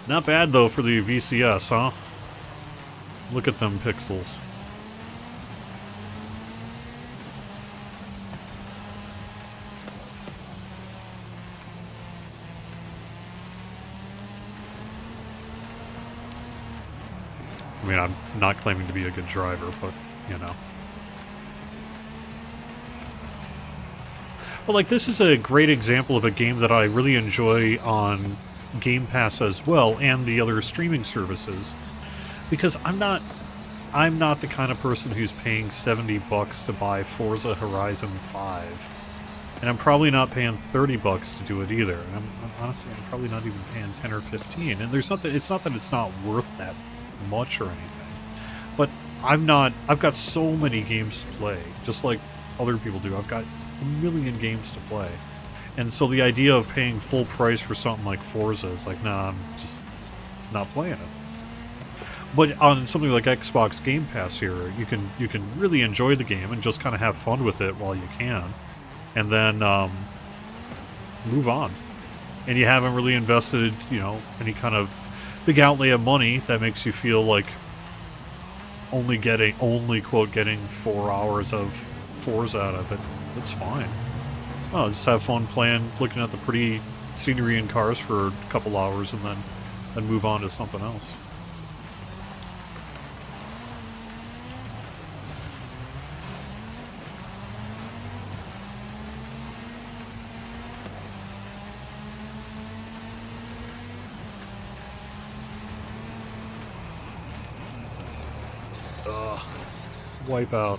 Not bad, though, for the VCS, huh? Look at them pixels. I mean, I'm not claiming to be a good driver, but, you know. But, like, this is a great example of a game that I really enjoy on Game Pass as well, and the other streaming services. Because I'm not the kind of person who's paying $70 to buy Forza Horizon 5. And I'm probably not paying $30 to do it either. And honestly, I'm probably not even paying 10 or 15. And there's nothing, it's not that it's not worth that much or anything. But I've got so many games to play, just like other people do. I've got a million games to play. And so the idea of paying full price for something like Forza is like, nah, I'm just not playing it. But on something like Xbox Game Pass here, you can really enjoy the game and just kind of have fun with it while you can. And then move on. And you haven't really invested, you know, any kind of big outlay of money that makes you feel like only quote getting 4 hours of Forza out of it. That's fine. Oh, just have fun playing, looking at the pretty scenery and cars for a couple hours, and then move on to something else. Wipe out.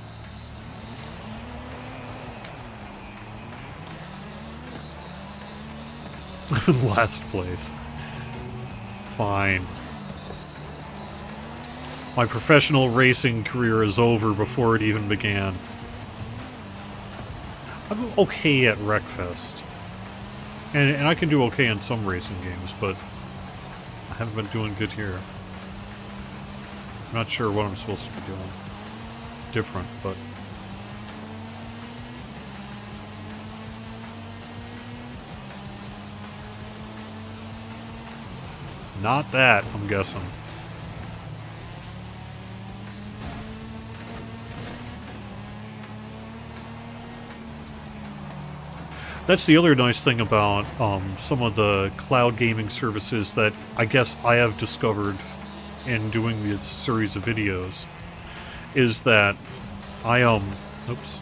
Last place. Fine. My professional racing career is over before it even began. I'm okay at Wreckfest. And I can do okay in some racing games, but I haven't been doing good here. I'm not sure what I'm supposed to be doing. Different, but... Not that, I'm guessing. That's the other nice thing about some of the cloud gaming services that I guess I have discovered in doing this series of videos, is that I, oops.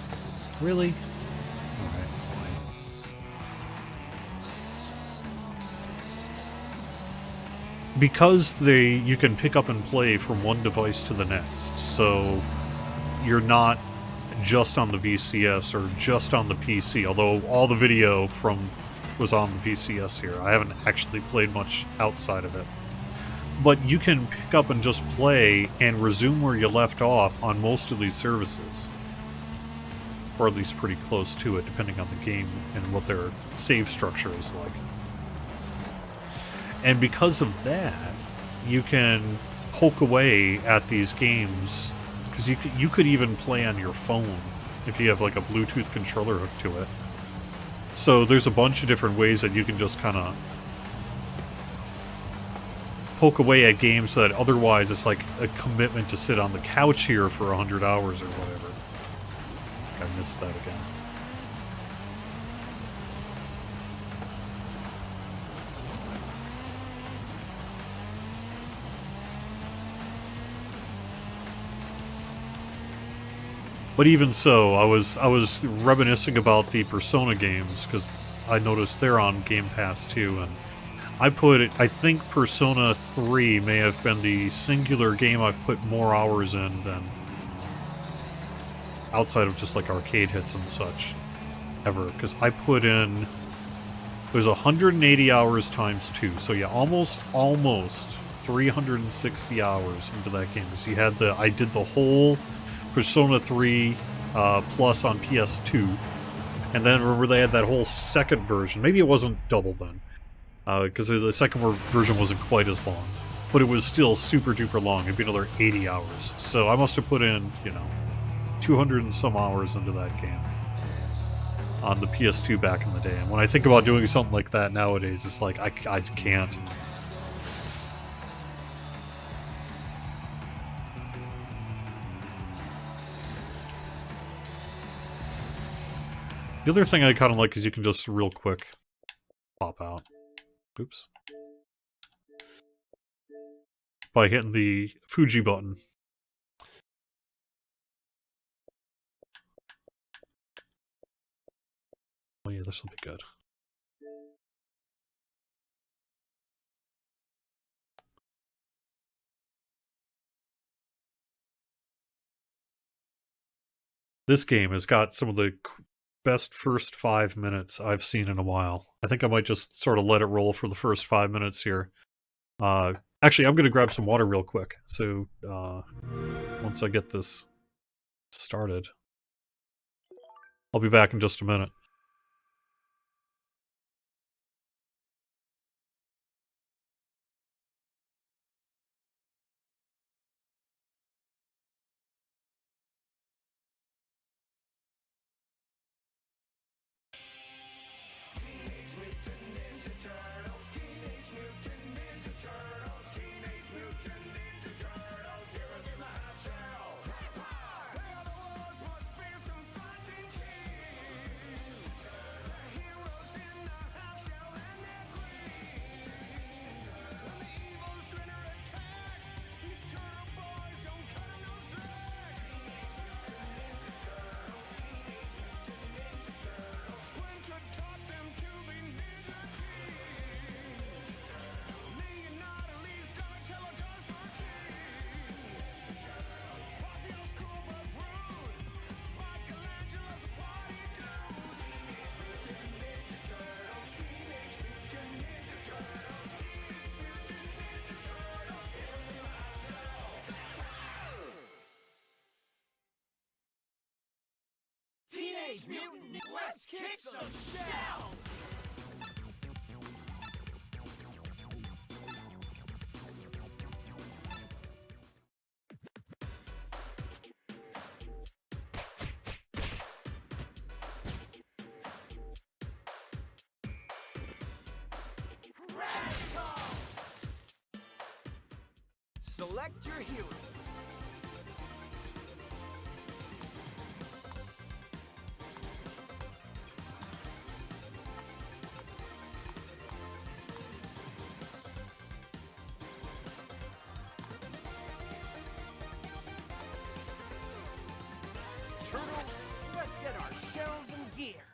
Really? Alright, fine. Because you can pick up and play from one device to the next, so you're not just on the VCS or just on the PC, although all the video was on the VCS here. I haven't actually played much outside of it. But you can pick up and just play and resume where you left off on most of these services. Or at least pretty close to it, depending on the game and what their save structure is like. And because of that, you can poke away at these games, because you could even play on your phone if you have like a Bluetooth controller hooked to it. So there's a bunch of different ways that you can just kind of poke away at games that otherwise it's like a commitment to sit on the couch here for 100 hours or whatever. I think I missed that again. But even so, I was reminiscing about the Persona games, because I noticed they're on Game Pass too, and I think Persona 3 may have been the singular game I've put more hours in than outside of just like arcade hits and such ever, because I put in, there's 180 hours times 2, so yeah, almost 360 hours into that game. So I did the whole Persona 3 Plus on PS2, and then remember they had that whole second version. Maybe it wasn't double then, because the second version wasn't quite as long, but it was still super duper long. It'd be another 80 hours. So I must have put in, 200 and some hours into that game on the PS2 back in the day. And when I think about doing something like that nowadays, it's like I can't. The other thing I kind of like is you can just real quick pop out. Oops. By hitting the Fuji button. Oh yeah, this will be good. This game has got some of the best first 5 minutes I've seen in a while. I think I might just sort of let it roll for the first 5 minutes here. Actually, I'm going to grab some water real quick. So, once I get this started, I'll be back in just a minute. Teenage Mutant, let's kick some shell! Radical! Select your hero. turtles. Let's get our shells and gear.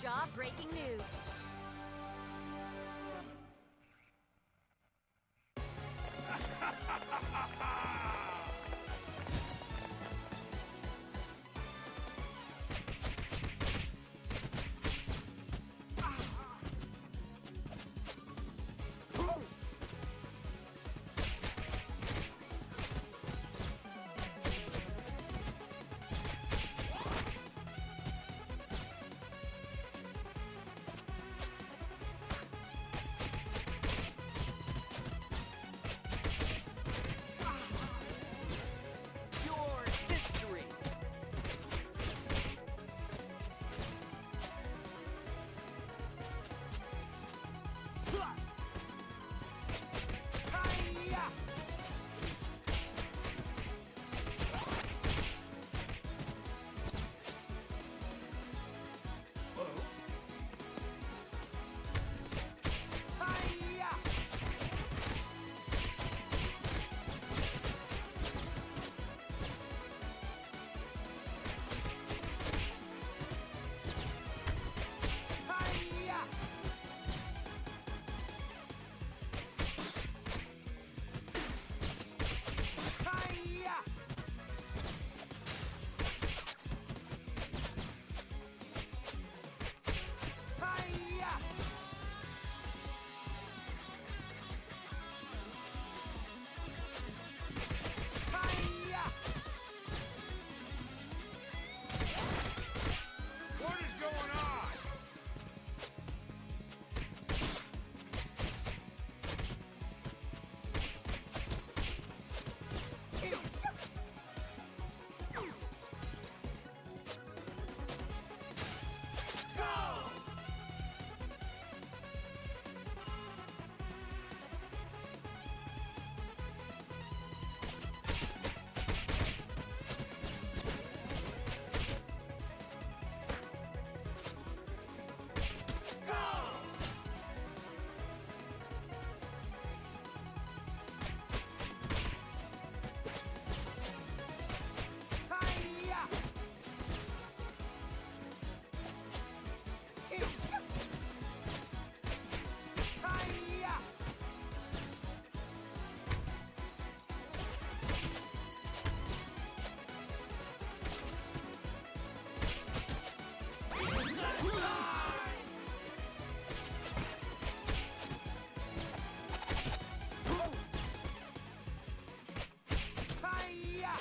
Jaw-breaking news. Your history. Hi-ya! Hi-ya! Hi-ya! Hi-ya! Hi-ya! Hi-ya! What is going on? Go! Hi-ya! Hi-ya! Hi-ya!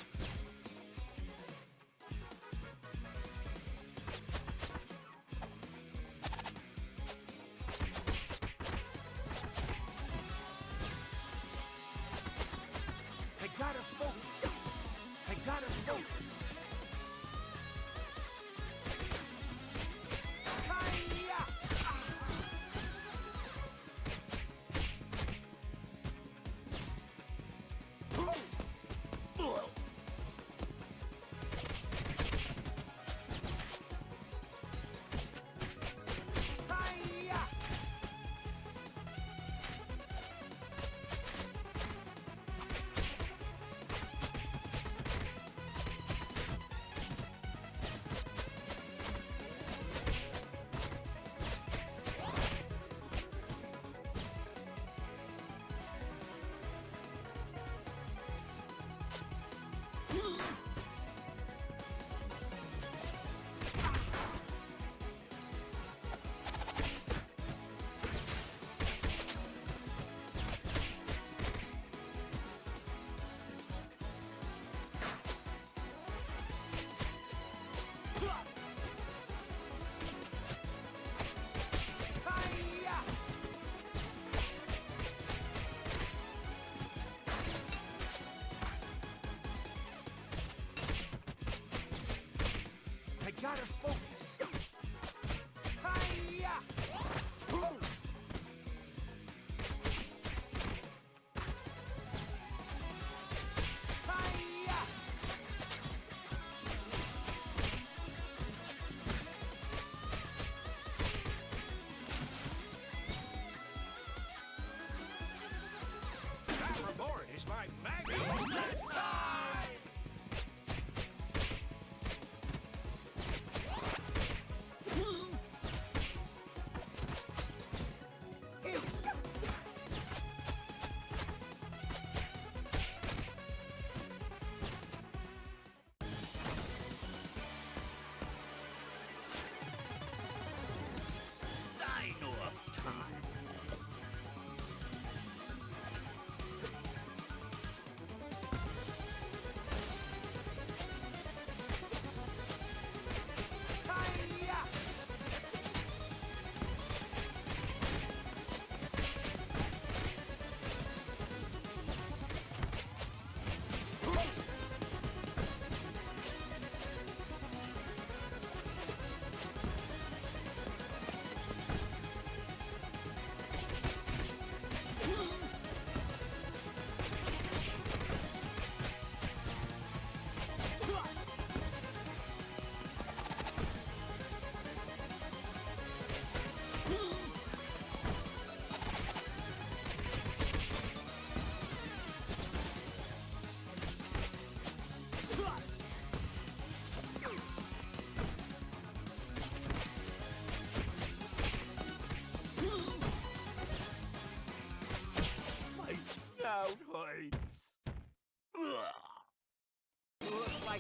I gotta focus. I gotta focus. Hi-ya! Hi-ya! Hi-ya!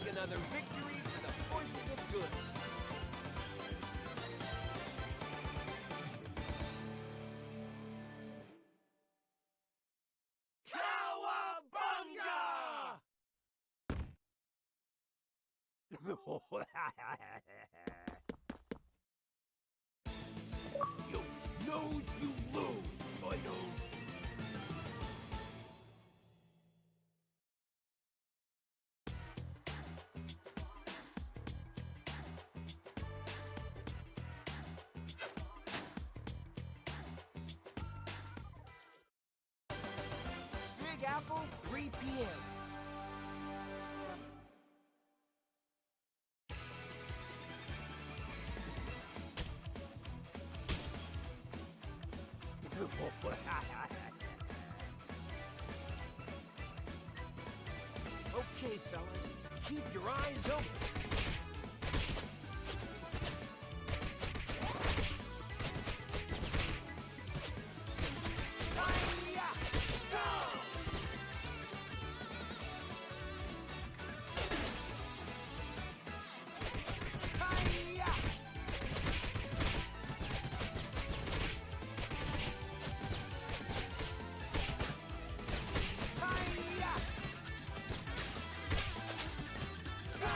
make another victory for the forces of good. Cowabunga! You snooze, you lose, Final. Big Apple, 3 p.m. Okay, fellas, keep your eyes open. Hi-ya! Go! Hi-ya! Hi-ya! Go!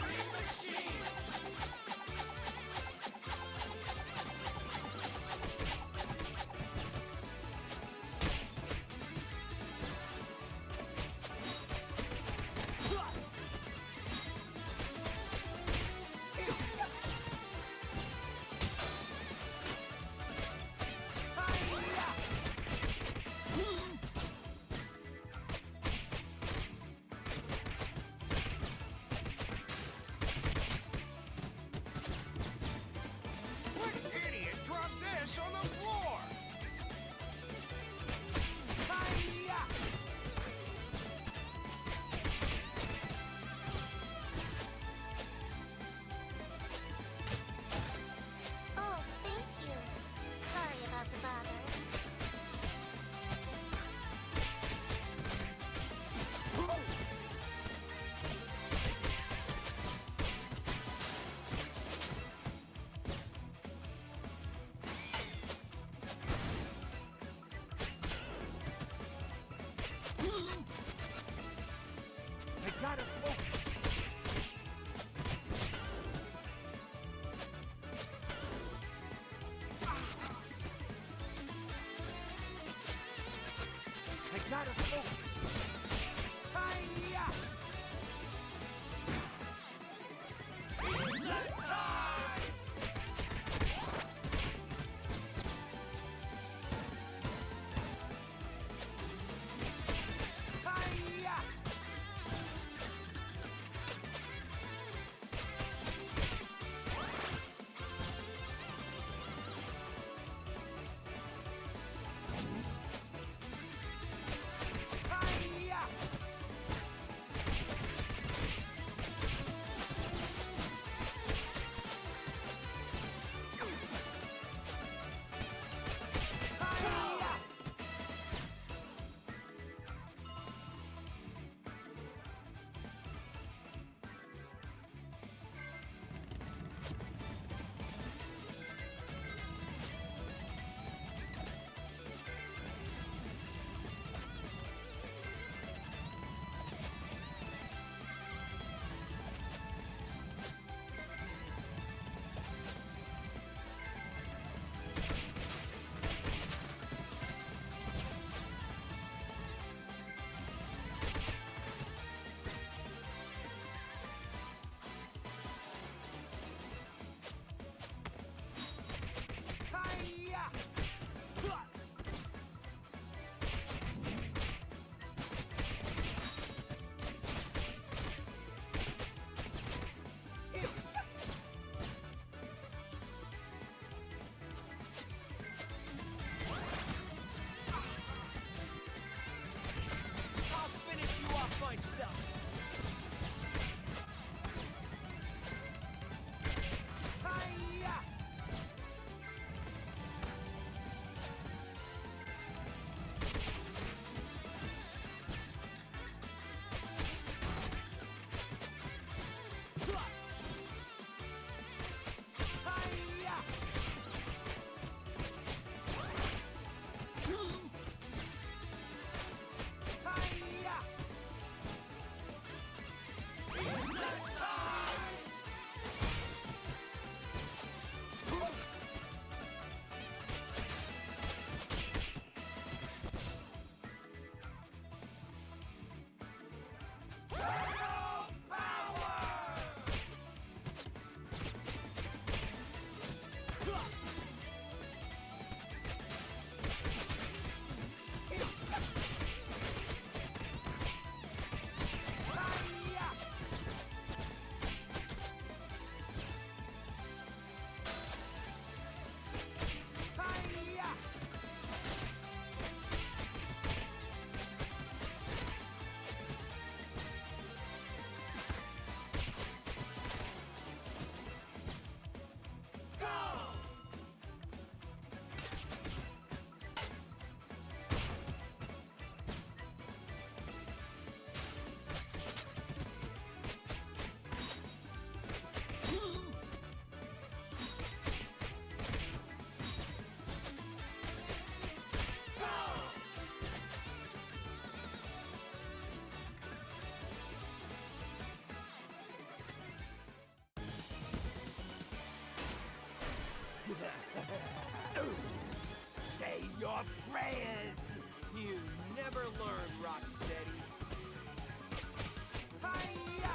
Green machine! Hi-ya! What idiot dropped this on the floor? Hi-ya! Oh, thank you. Sorry about the bother. I gotta focus. I gotta focus. Hi-ya! It's that time! Hi-ya! Hi-ya! Say your prayers. You never learn, Rocksteady. Hi-ya!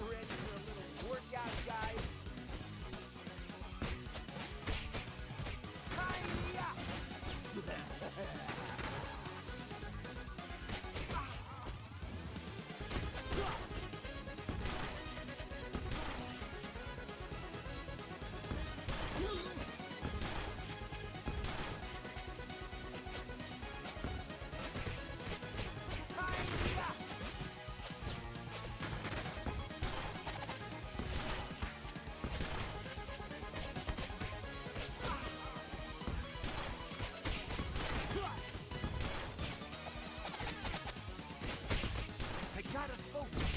Ready for a little workout, guys? I gotta focus.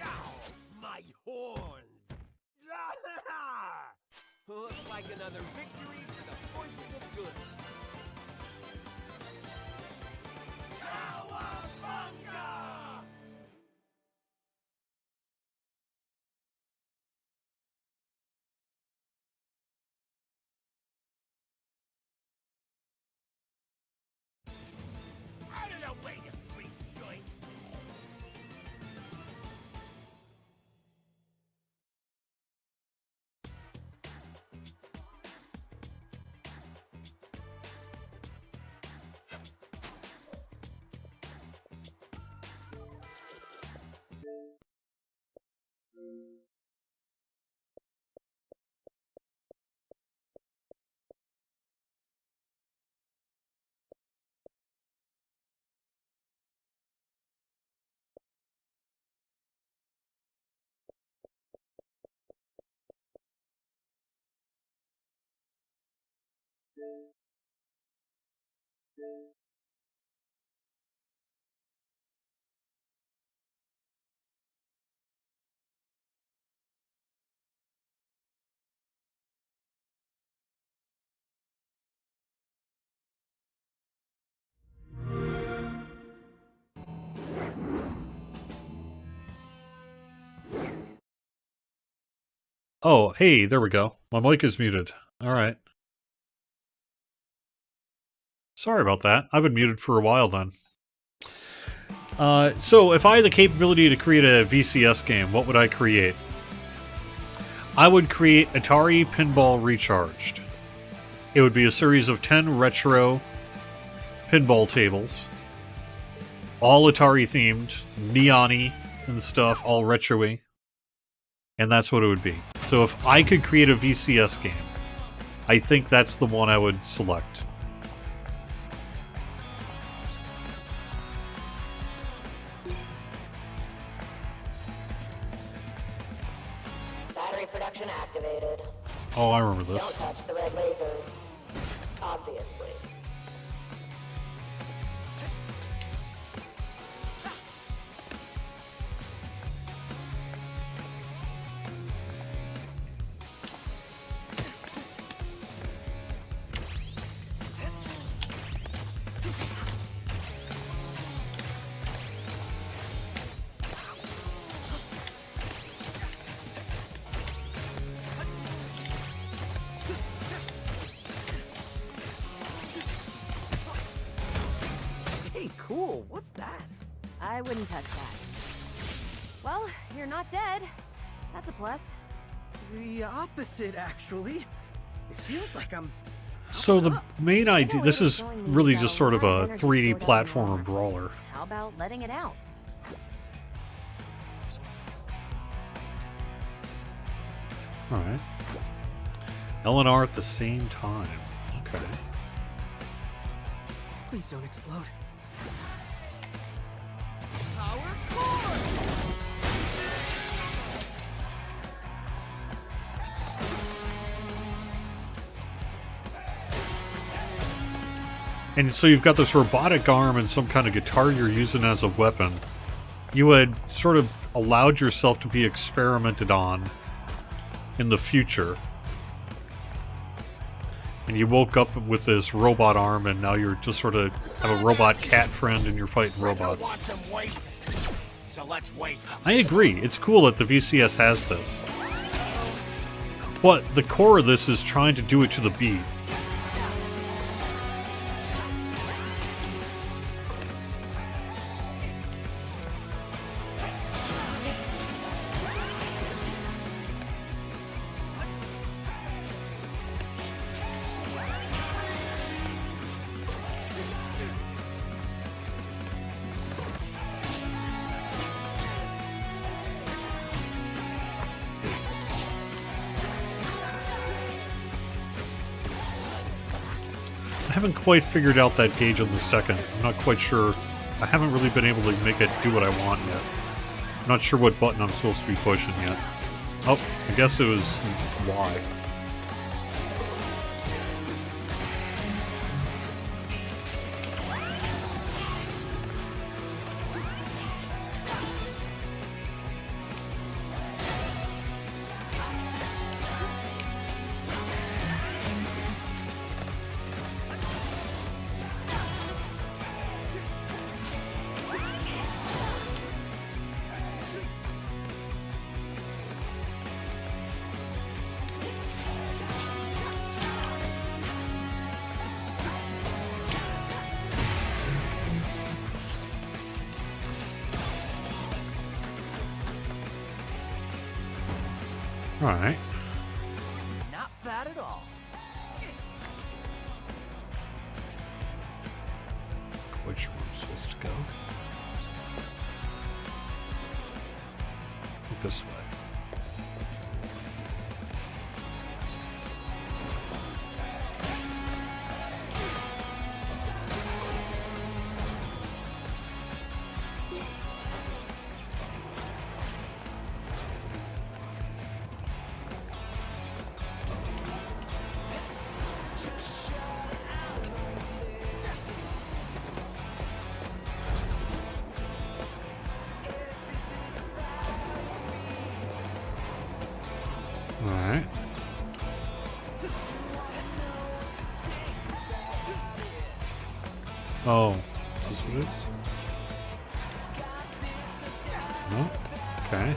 Ow, my horns! Looks like another victory for the forces of good. Cowabunga! Out of the way, you freak joints! Oh, hey, there we go. My mic is muted. All right. Sorry about that. I've been muted for a while then. So, if I had the capability to create a VCS game, what would I create? I would create Atari Pinball Recharged. It would be a series of 10 retro pinball tables, all Atari themed, neon-y and stuff, all retro-y. And that's what it would be. So if I could create a VCS game, I think that's the one I would select. Battery production activated. Oh, I remember this. Don't touch the red lasers. Obviously. Hey, cool. What's that? I wouldn't touch that. Well, you're not dead. That's a plus. The opposite, actually. It feels like I'm... So the main idea, this is really just sort of a 3D platformer brawler. How about letting it out? Alright. L and R at the same time. Okay. Please don't explode. And so you've got this robotic arm and some kind of guitar you're using as a weapon. You had sort of allowed yourself to be experimented on in the future. And you woke up with this robot arm, and now you're just sort of have a robot cat friend and you're fighting robots. So let's waste them. I agree. It's cool that the VCS has this. But the core of this is trying to do it to the beat. I haven't quite figured out that gauge on the second. I'm not quite sure. I haven't really been able to make it do what I want yet. I'm not sure what button I'm supposed to be pushing yet. Oh, I guess it was Y. Alright. Not bad at all. Quite sure where I'm supposed to go. This way. Alright. Oh, is this what it is? No? Okay.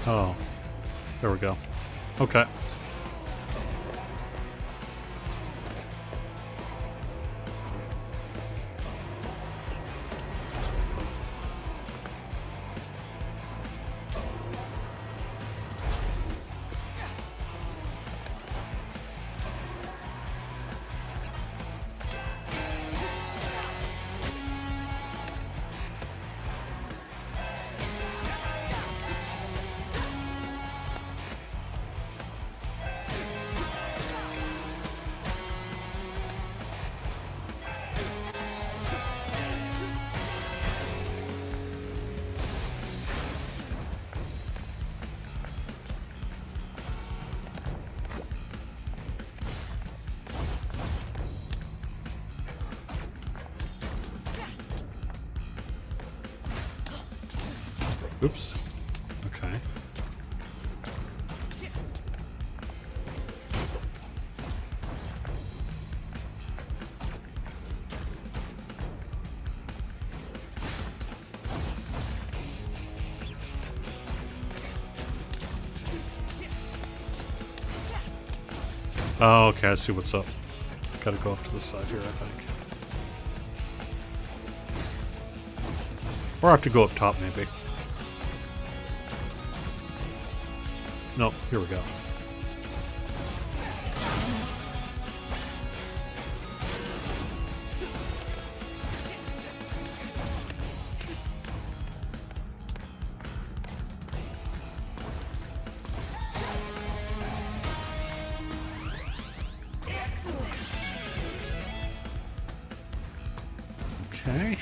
Oh, there we go. Okay. Oops. Okay. Oh, okay, I see what's up. Gotta go off to the side here, I think. Or I have to go up top, maybe. Nope, here we go. Okay.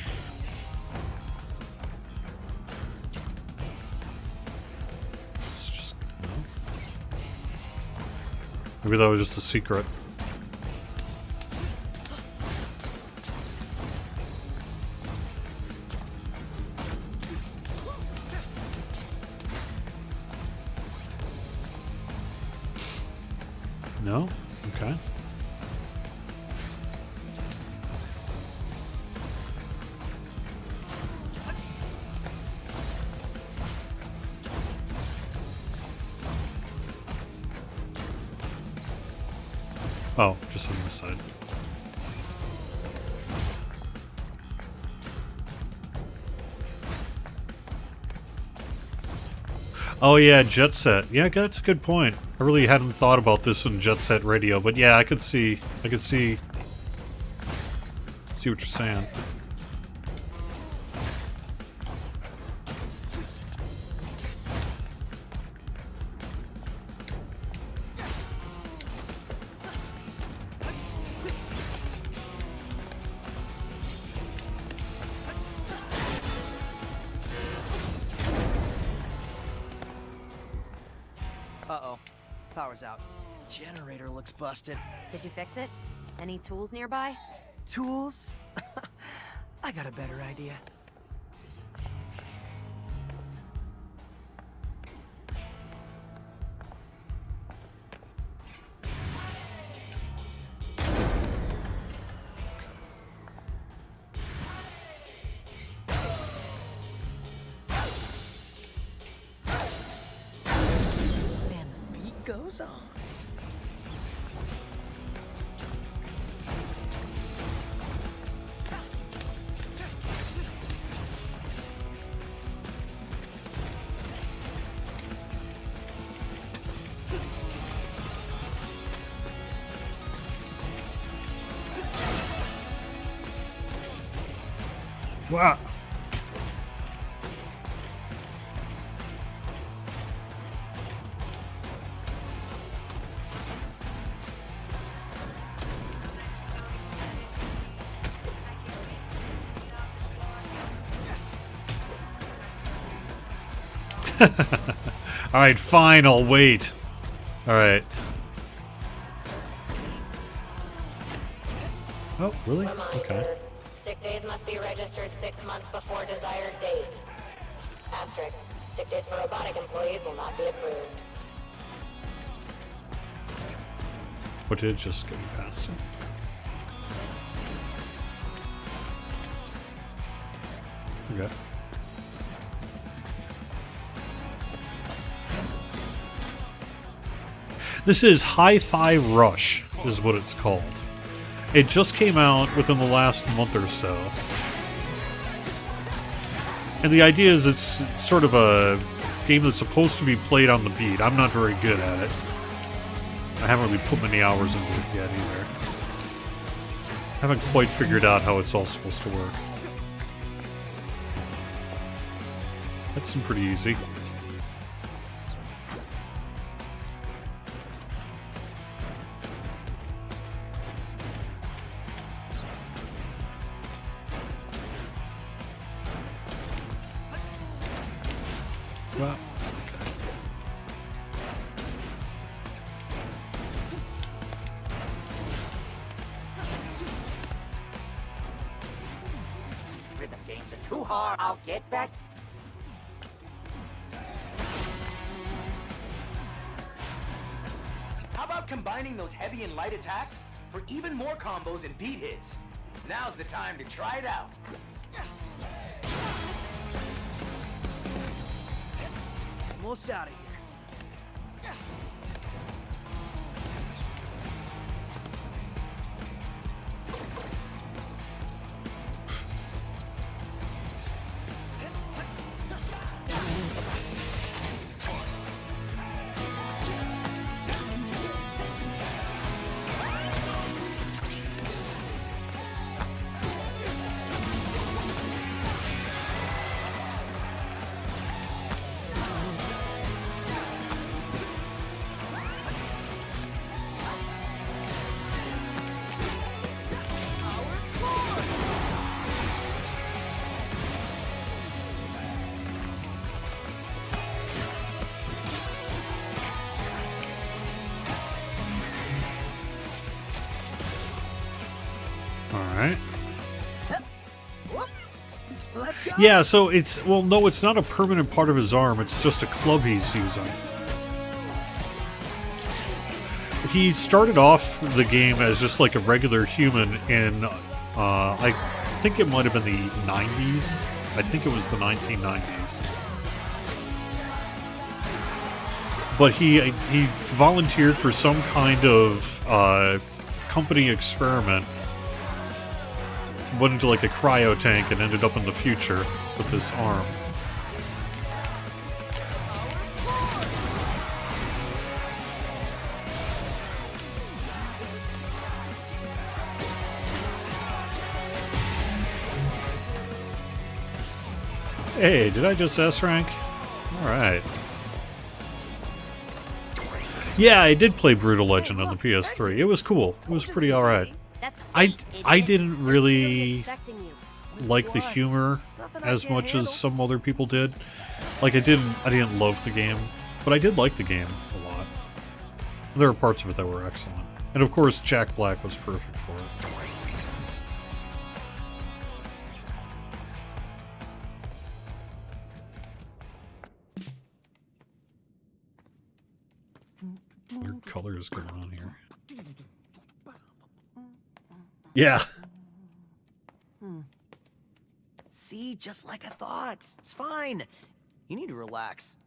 Maybe that was just a secret. No? Okay. Oh, just on this side. Oh yeah, Jet Set. Yeah, that's a good point. I really hadn't thought about this in Jet Set Radio, but yeah, I could see what you're saying. Uh-oh. Power's out. Generator looks busted. Did you fix it? Any tools nearby? Tools? I got a better idea. And the beat goes on. Wow. Alright, fine, I'll wait. Alright. Oh, really? Okay. Reminder, sick days must be registered 6 months before desired date. Asterisk, sick days for robotic employees will not be approved. What did it just go past him? Okay. This is Hi-Fi Rush, is what it's called. It just came out within the last month or so. And the idea is it's sort of a game that's supposed to be played on the beat. I'm not very good at it. I haven't really put many hours into it yet either. Haven't quite figured out how it's all supposed to work. That seemed pretty easy. Well, Rhythm games are too hard. I'll get back. How about combining those heavy and light attacks for even more combos and beat hits? Now's the time to try it out. Almost out of here. Alright. Let's go. Yeah, so it's... Well, no, it's not a permanent part of his arm. It's just a club he's using. He started off the game as just like a regular human in... I think it might have been the 90s. I think it was the 1990s. But he volunteered for some kind of company experiment. Went into like a cryo tank and ended up in the future with this arm. Hey, did I just S-rank? Alright. Yeah, I did play Brutal Legend on the PS3. It was cool. It was pretty alright. I didn't really like the humor as much as some other people did. Like I didn't love the game, but I did like the game a lot. There were parts of it that were excellent. And of course Jack Black was perfect for it. Weird colors going on here. Yeah. See, just like I thought. It's fine. You need to relax.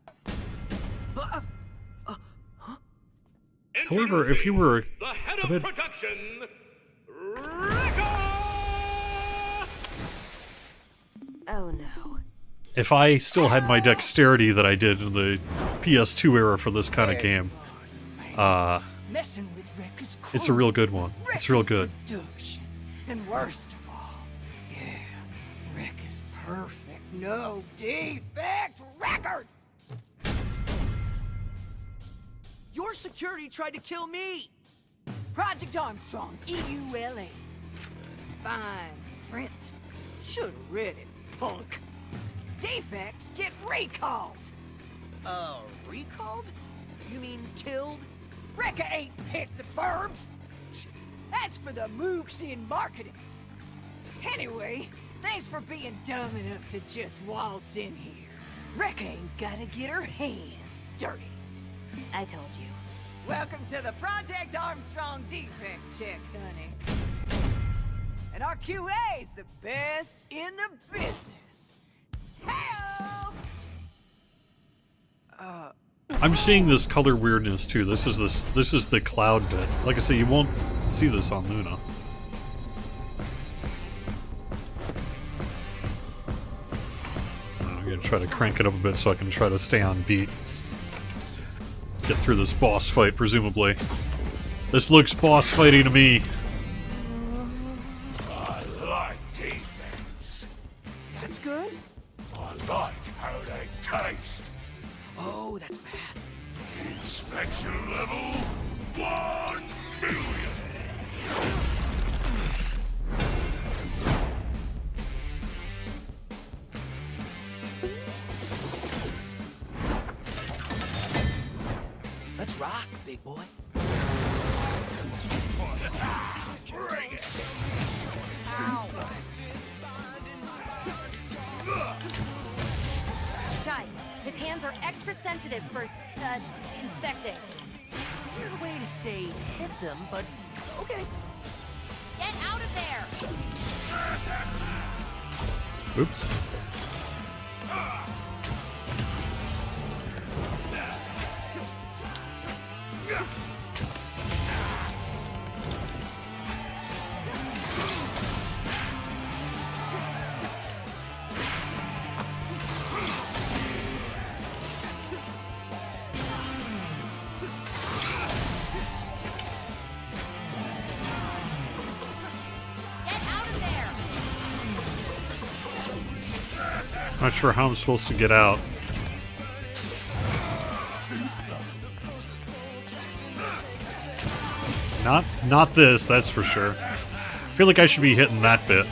However, if you were The head a of bit... production, Oh no. If I still had my dexterity that I did in the PS2 era for this kind of game, Messing with Rick is cruel. it's a real good one. It's real good. Production. And worst of all, yeah, Rick is perfect. No defect record. Your security tried to kill me. Project Armstrong, EULA. Fine print. Should've read it, punk. Defects get recalled. Recalled? You mean killed? Recca ain't picked the verbs. That's for the mooks in marketing. Anyway, thanks for being dumb enough to just waltz in here. Recca ain't gotta get her hands dirty. I told you. Welcome to the Project Armstrong defect check, honey. And our QA's the best in the business. Hey-o! I'm seeing this color weirdness too. This is the cloud bit. Like I say, you won't see this on Luna. I'm gonna try to crank it up a bit so I can try to stay on beat. Get through this boss fight, presumably. This looks boss fighty to me. I like defense. That's good. I like how they taste. Oh, that's bad. Inspection level 1 million. Let's rock, big boy. Bring it. Chai, his hands are extra sensitive for, inspecting. Weird way to say hit them, but okay. Get out of there! Oops. Get out of there! Not sure how I'm supposed to get out. Not this, that's for sure. I feel like I should be hitting that bit.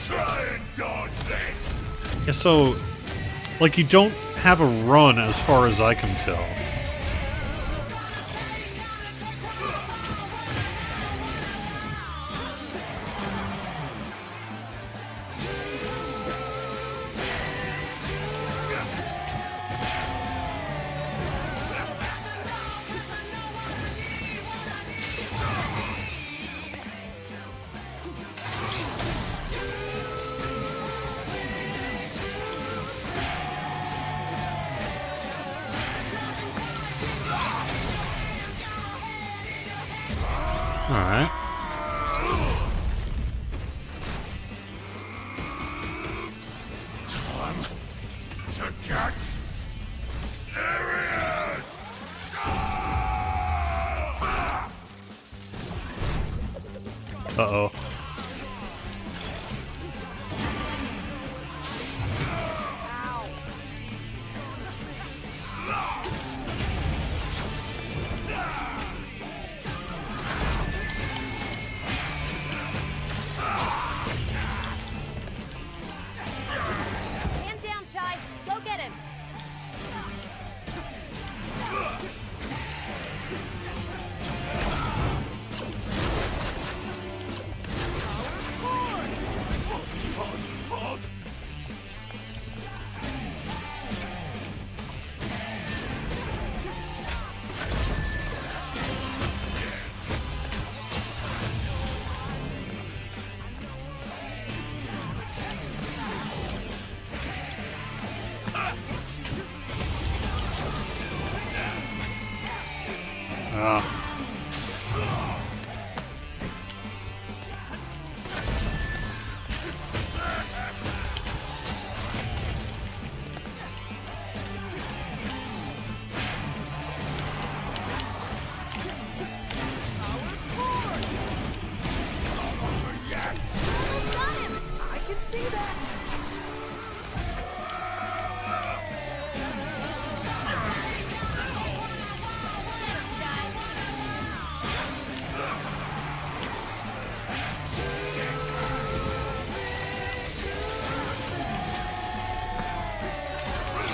Try and dodge this. Yeah, so, like, you don't have a run as far as I can tell. Alright. Time to get serious. Uh-oh. Stand down, Chai. Go get him. I can see that.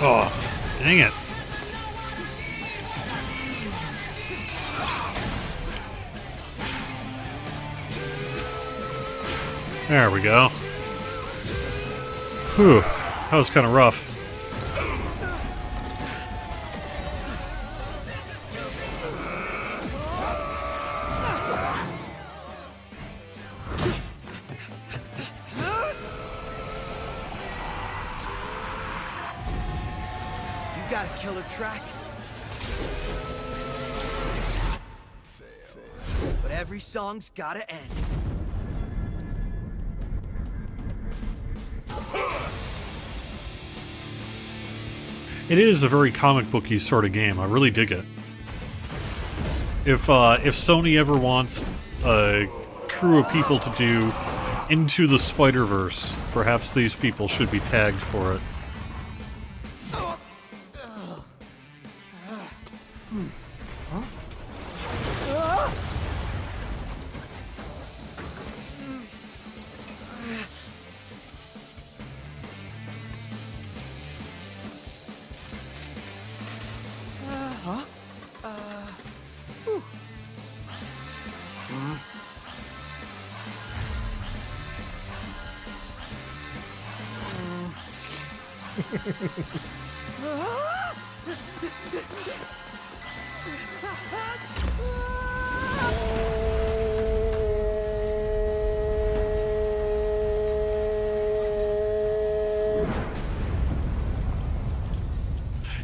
Oh, dang it. There we go. Whew, that was kind of rough. You got a killer track. But every song's gotta end. It is a very comic booky sort of game. I really dig it. If Sony ever wants a crew of people to do Into the Spider-Verse, perhaps these people should be tagged for it.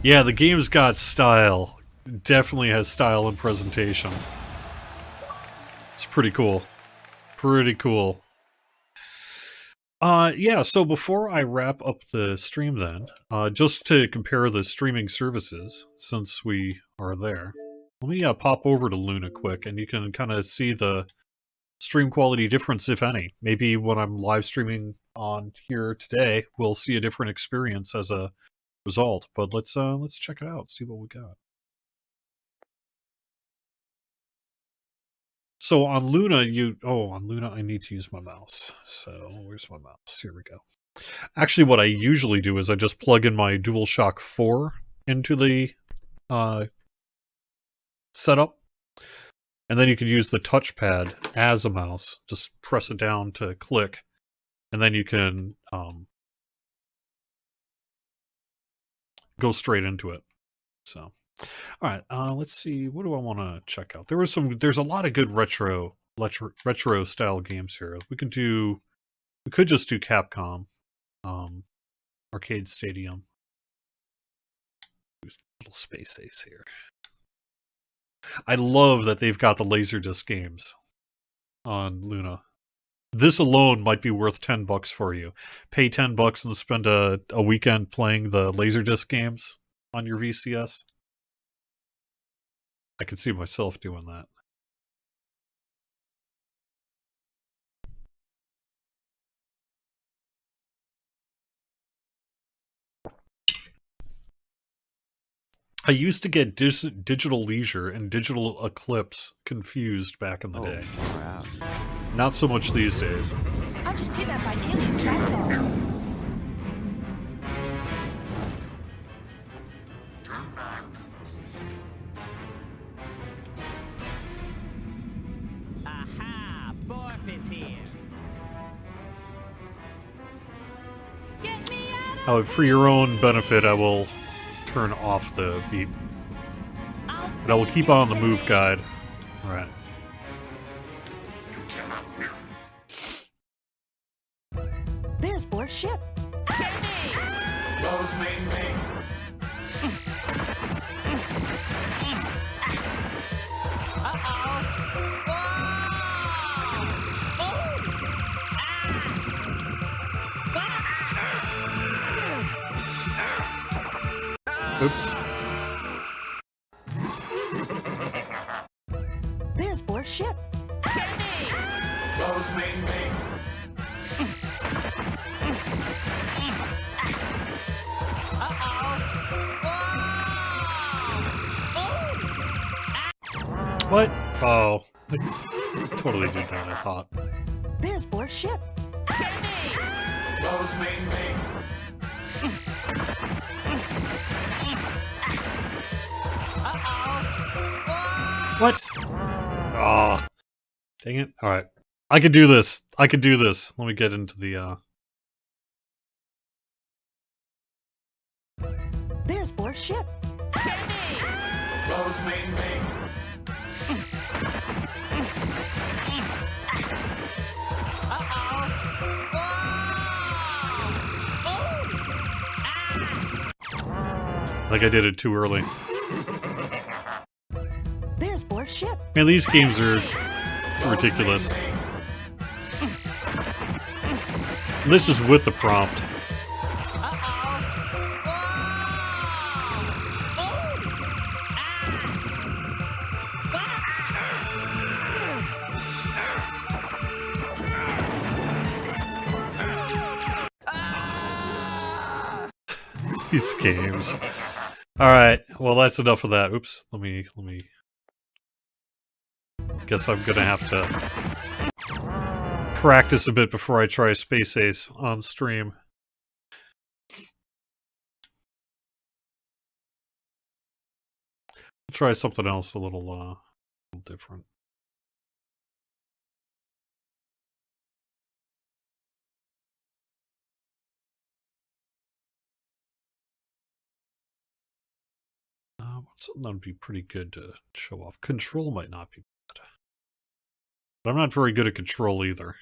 Yeah, the game's got style. Definitely has style and presentation. It's pretty cool. Pretty cool. Yeah, so before I wrap up the stream then, just to compare the streaming services, since we are there, let me pop over to Luna quick, and you can kind of see the stream quality difference, if any. Maybe when I'm live streaming on here today, we'll see a different experience as a result. But let's check it out, see what we got. So on Luna, on Luna, I need to use my mouse. So where's my mouse? Here we go. Actually, what I usually do is I just plug in my DualShock 4 into the setup, and then you could use the touchpad as a mouse. Just press it down to click, and then you can go straight into it. So, all right, let's see. What do I want to check out? There's a lot of good retro style games here. We could just do Capcom, Arcade Stadium. Little Space Ace here. I love that they've got the Laserdisc games on Luna. This alone might be worth $10 for you. Pay $10 and spend a weekend playing the Laserdisc games on your VCS. I could see myself doing that. I used to get Digital Leisure and Digital Eclipse confused back in the day. Crap. Not so much these days. I'm just kidnapped by aliens, that's all. Aha! Borf is here. Get me out of For your own benefit, I will turn off the beep. But I will keep on the move guide. Alright. There's Bor's ship. Those main me. Oops. There's Bor's ship. Those main me. What? Oh. I totally did that, I thought. There's Bor's ship. Those main me. What? Oh. Dang it. Alright. I could do this. Let me get into the, There's Bor's ship. Those main me. Like I did it too early. There's Bor's ship. Man, these games are ridiculous. And this is with the prompt. These games. Alright, well that's enough of that. Oops, let me... Guess I'm gonna have to practice a bit before I try Space Ace on stream. I'll try something else a little different. Something that would be pretty good to show off. Control might not be bad. But I'm not very good at Control either.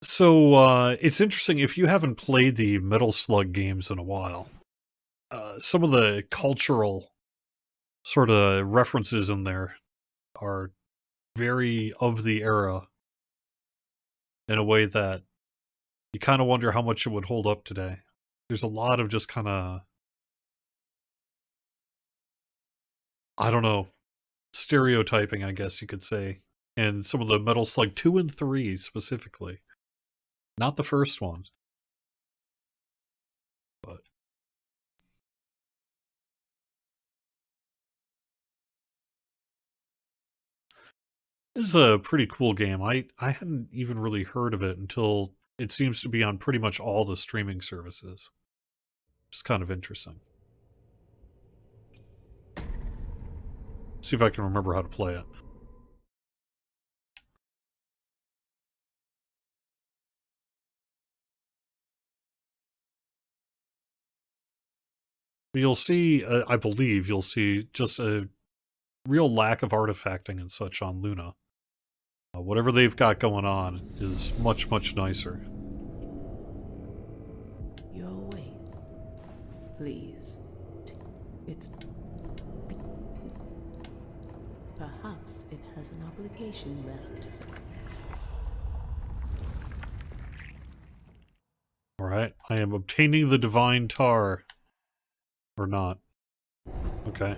So, it's interesting, if you haven't played the Metal Slug games in a while, some of the cultural sort of references in there are very of the era in a way that you kind of wonder how much it would hold up today. There's a lot of just kind of, I don't know, stereotyping, I guess you could say, and some of the Metal Slug 2 and 3 specifically. Not the first one. But this is a pretty cool game. I hadn't even really heard of it until it seems to be on pretty much all the streaming services. It's kind of interesting. See if I can remember how to play it. You'll see, I believe you'll see just a real lack of artifacting and such on Luna. Whatever they've got going on is much, much nicer. Your way, please. It's... Perhaps it has an obligation left to fulfill. Alright, I am obtaining the divine tar. Or not. Okay.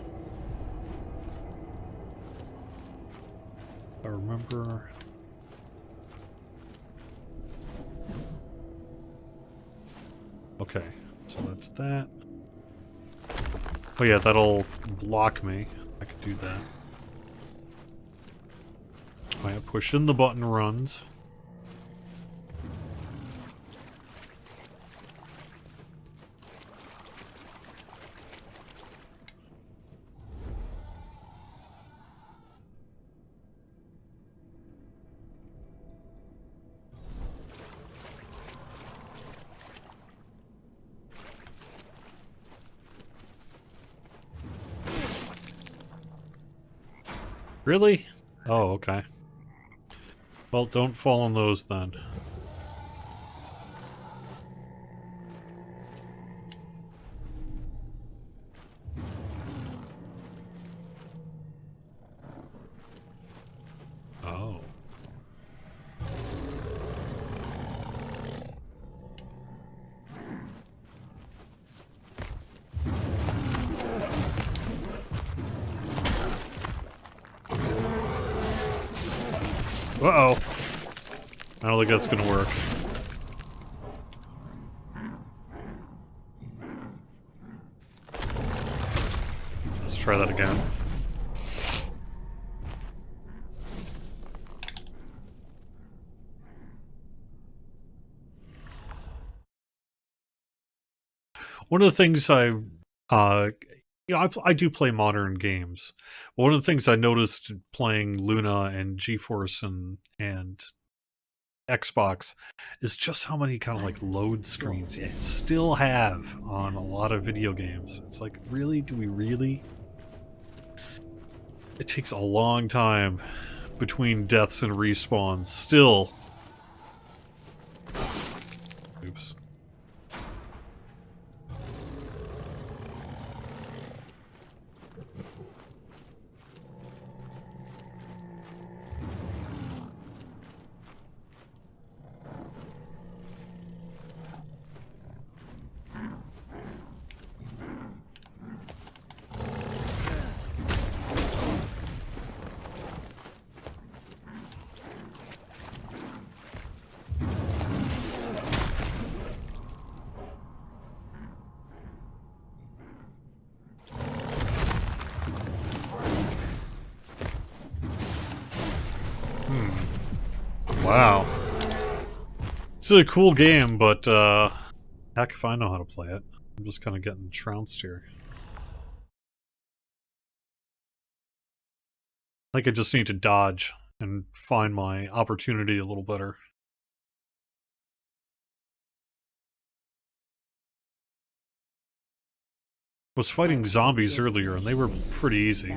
I remember... Okay, so that's that. Oh yeah, that'll block me. I could do that. I push in the button runs. Really? Oh, okay. Well, don't fall on those then. Oh. Uh-oh. I don't think that's gonna work. Let's try that again. One of the things I do play modern games. One of the things I noticed playing Luna and GeForce and Xbox is just how many kind of like load screens you still have on a lot of video games. It's like, really? Do we really? It takes a long time between deaths and respawns. Still. Oops. Wow. It's a cool game, but heck if I know how to play it. I'm just kind of getting trounced here. I think I just need to dodge and find my opportunity a little better. I was fighting zombies earlier and they were pretty easy.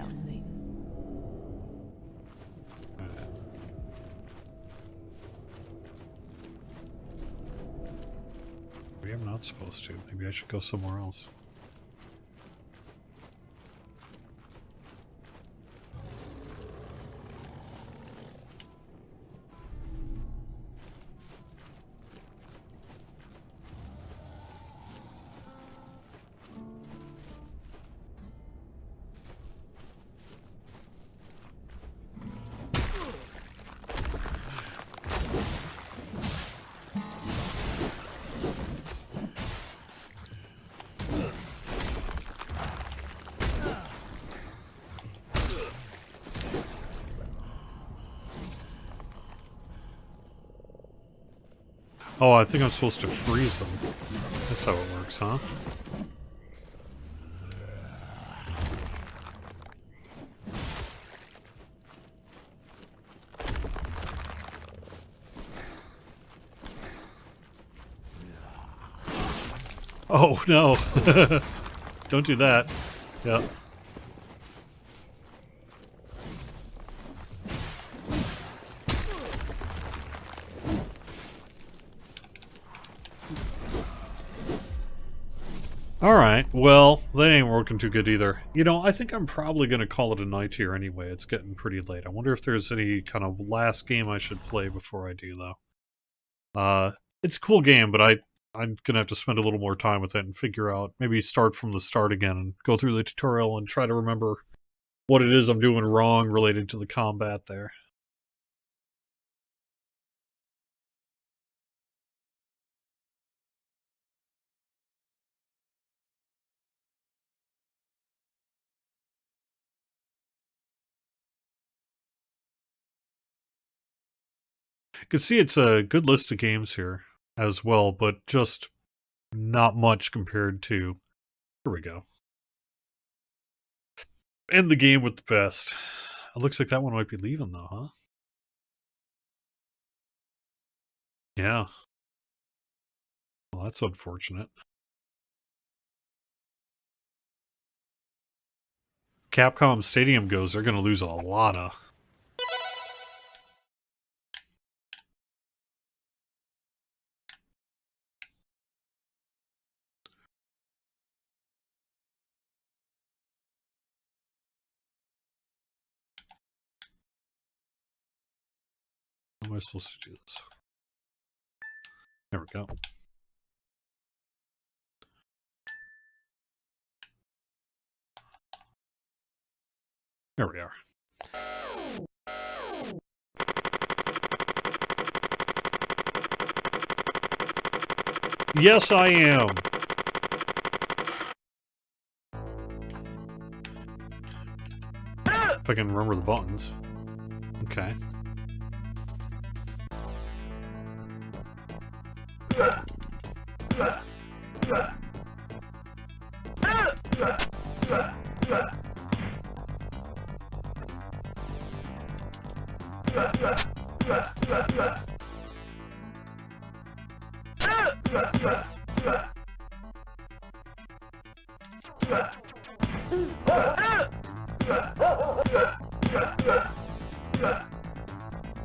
Maybe I'm not supposed to. Maybe I should go somewhere else. Oh, I think I'm supposed to freeze them. That's how it works, huh? Oh, no. Don't do that. Yep. Alright, well, that ain't working too good either. You know, I think I'm probably going to call it a night here anyway. It's getting pretty late. I wonder if there's any kind of last game I should play before I do, though. It's a cool game, but I'm going to have to spend a little more time with it and figure out, maybe start from the start again and go through the tutorial and try to remember what it is I'm doing wrong related to the combat there. You can see it's a good list of games here as well, but just not much compared to... Here we go. End the game with the best. It looks like that one might be leaving though, huh? Yeah. Well, that's unfortunate. Capcom Stadium goes, they're going to lose a lot of... How am I supposed to do this? There we go. There we are. Yes, I am. If I can remember the buttons. Okay.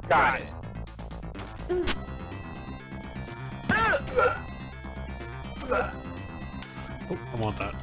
Got it. Oh, I want that.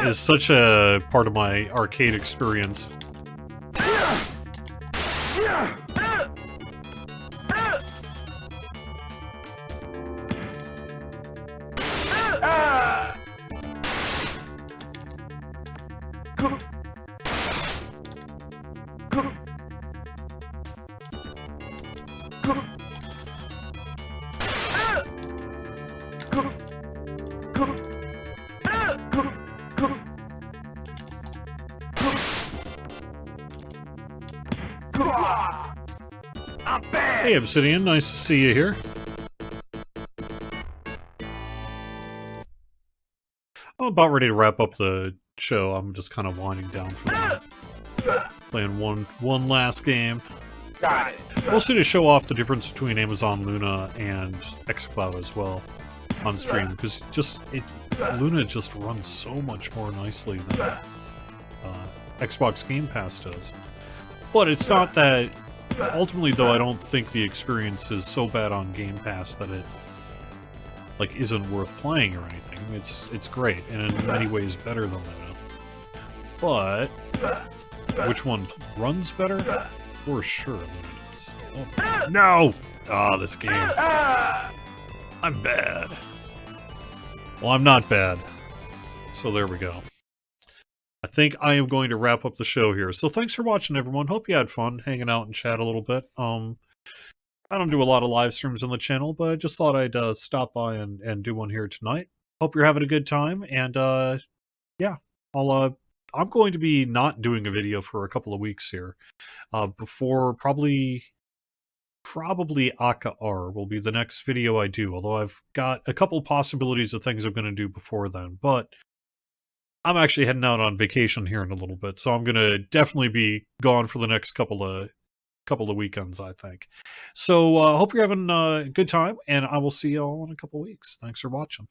Is such a part of my arcade experience. Hey Obsidian, nice to see you here. I'm about ready to wrap up the show. I'm just kind of winding down from that. Playing one last game. Got it. Mostly to show off the difference between Amazon Luna and xCloud as well on stream, because Luna just runs so much more nicely than Xbox Game Pass does. But it's not that. Ultimately, though, I don't think the experience is so bad on Game Pass that it isn't worth playing or anything. It's great and in many ways better than Luna. But Which one runs better? For sure. Oh, no! Ah, this game. I'm bad. Well, I'm not bad. So there we go. I think I am going to wrap up the show here. So thanks for watching, everyone. Hope you had fun hanging out and chat a little bit. I don't do a lot of live streams on the channel, but I just thought I'd stop by and do one here tonight. Hope you're having a good time, and yeah, I'm going to be not doing a video for a couple of weeks here. Before probably Aka R will be the next video I do, although I've got a couple possibilities of things I'm going to do before then, but I'm actually heading out on vacation here in a little bit, so I'm going to definitely be gone for the next couple of weekends, I think. So hope you're having a good time, and I will see you all in a couple of weeks. Thanks for watching.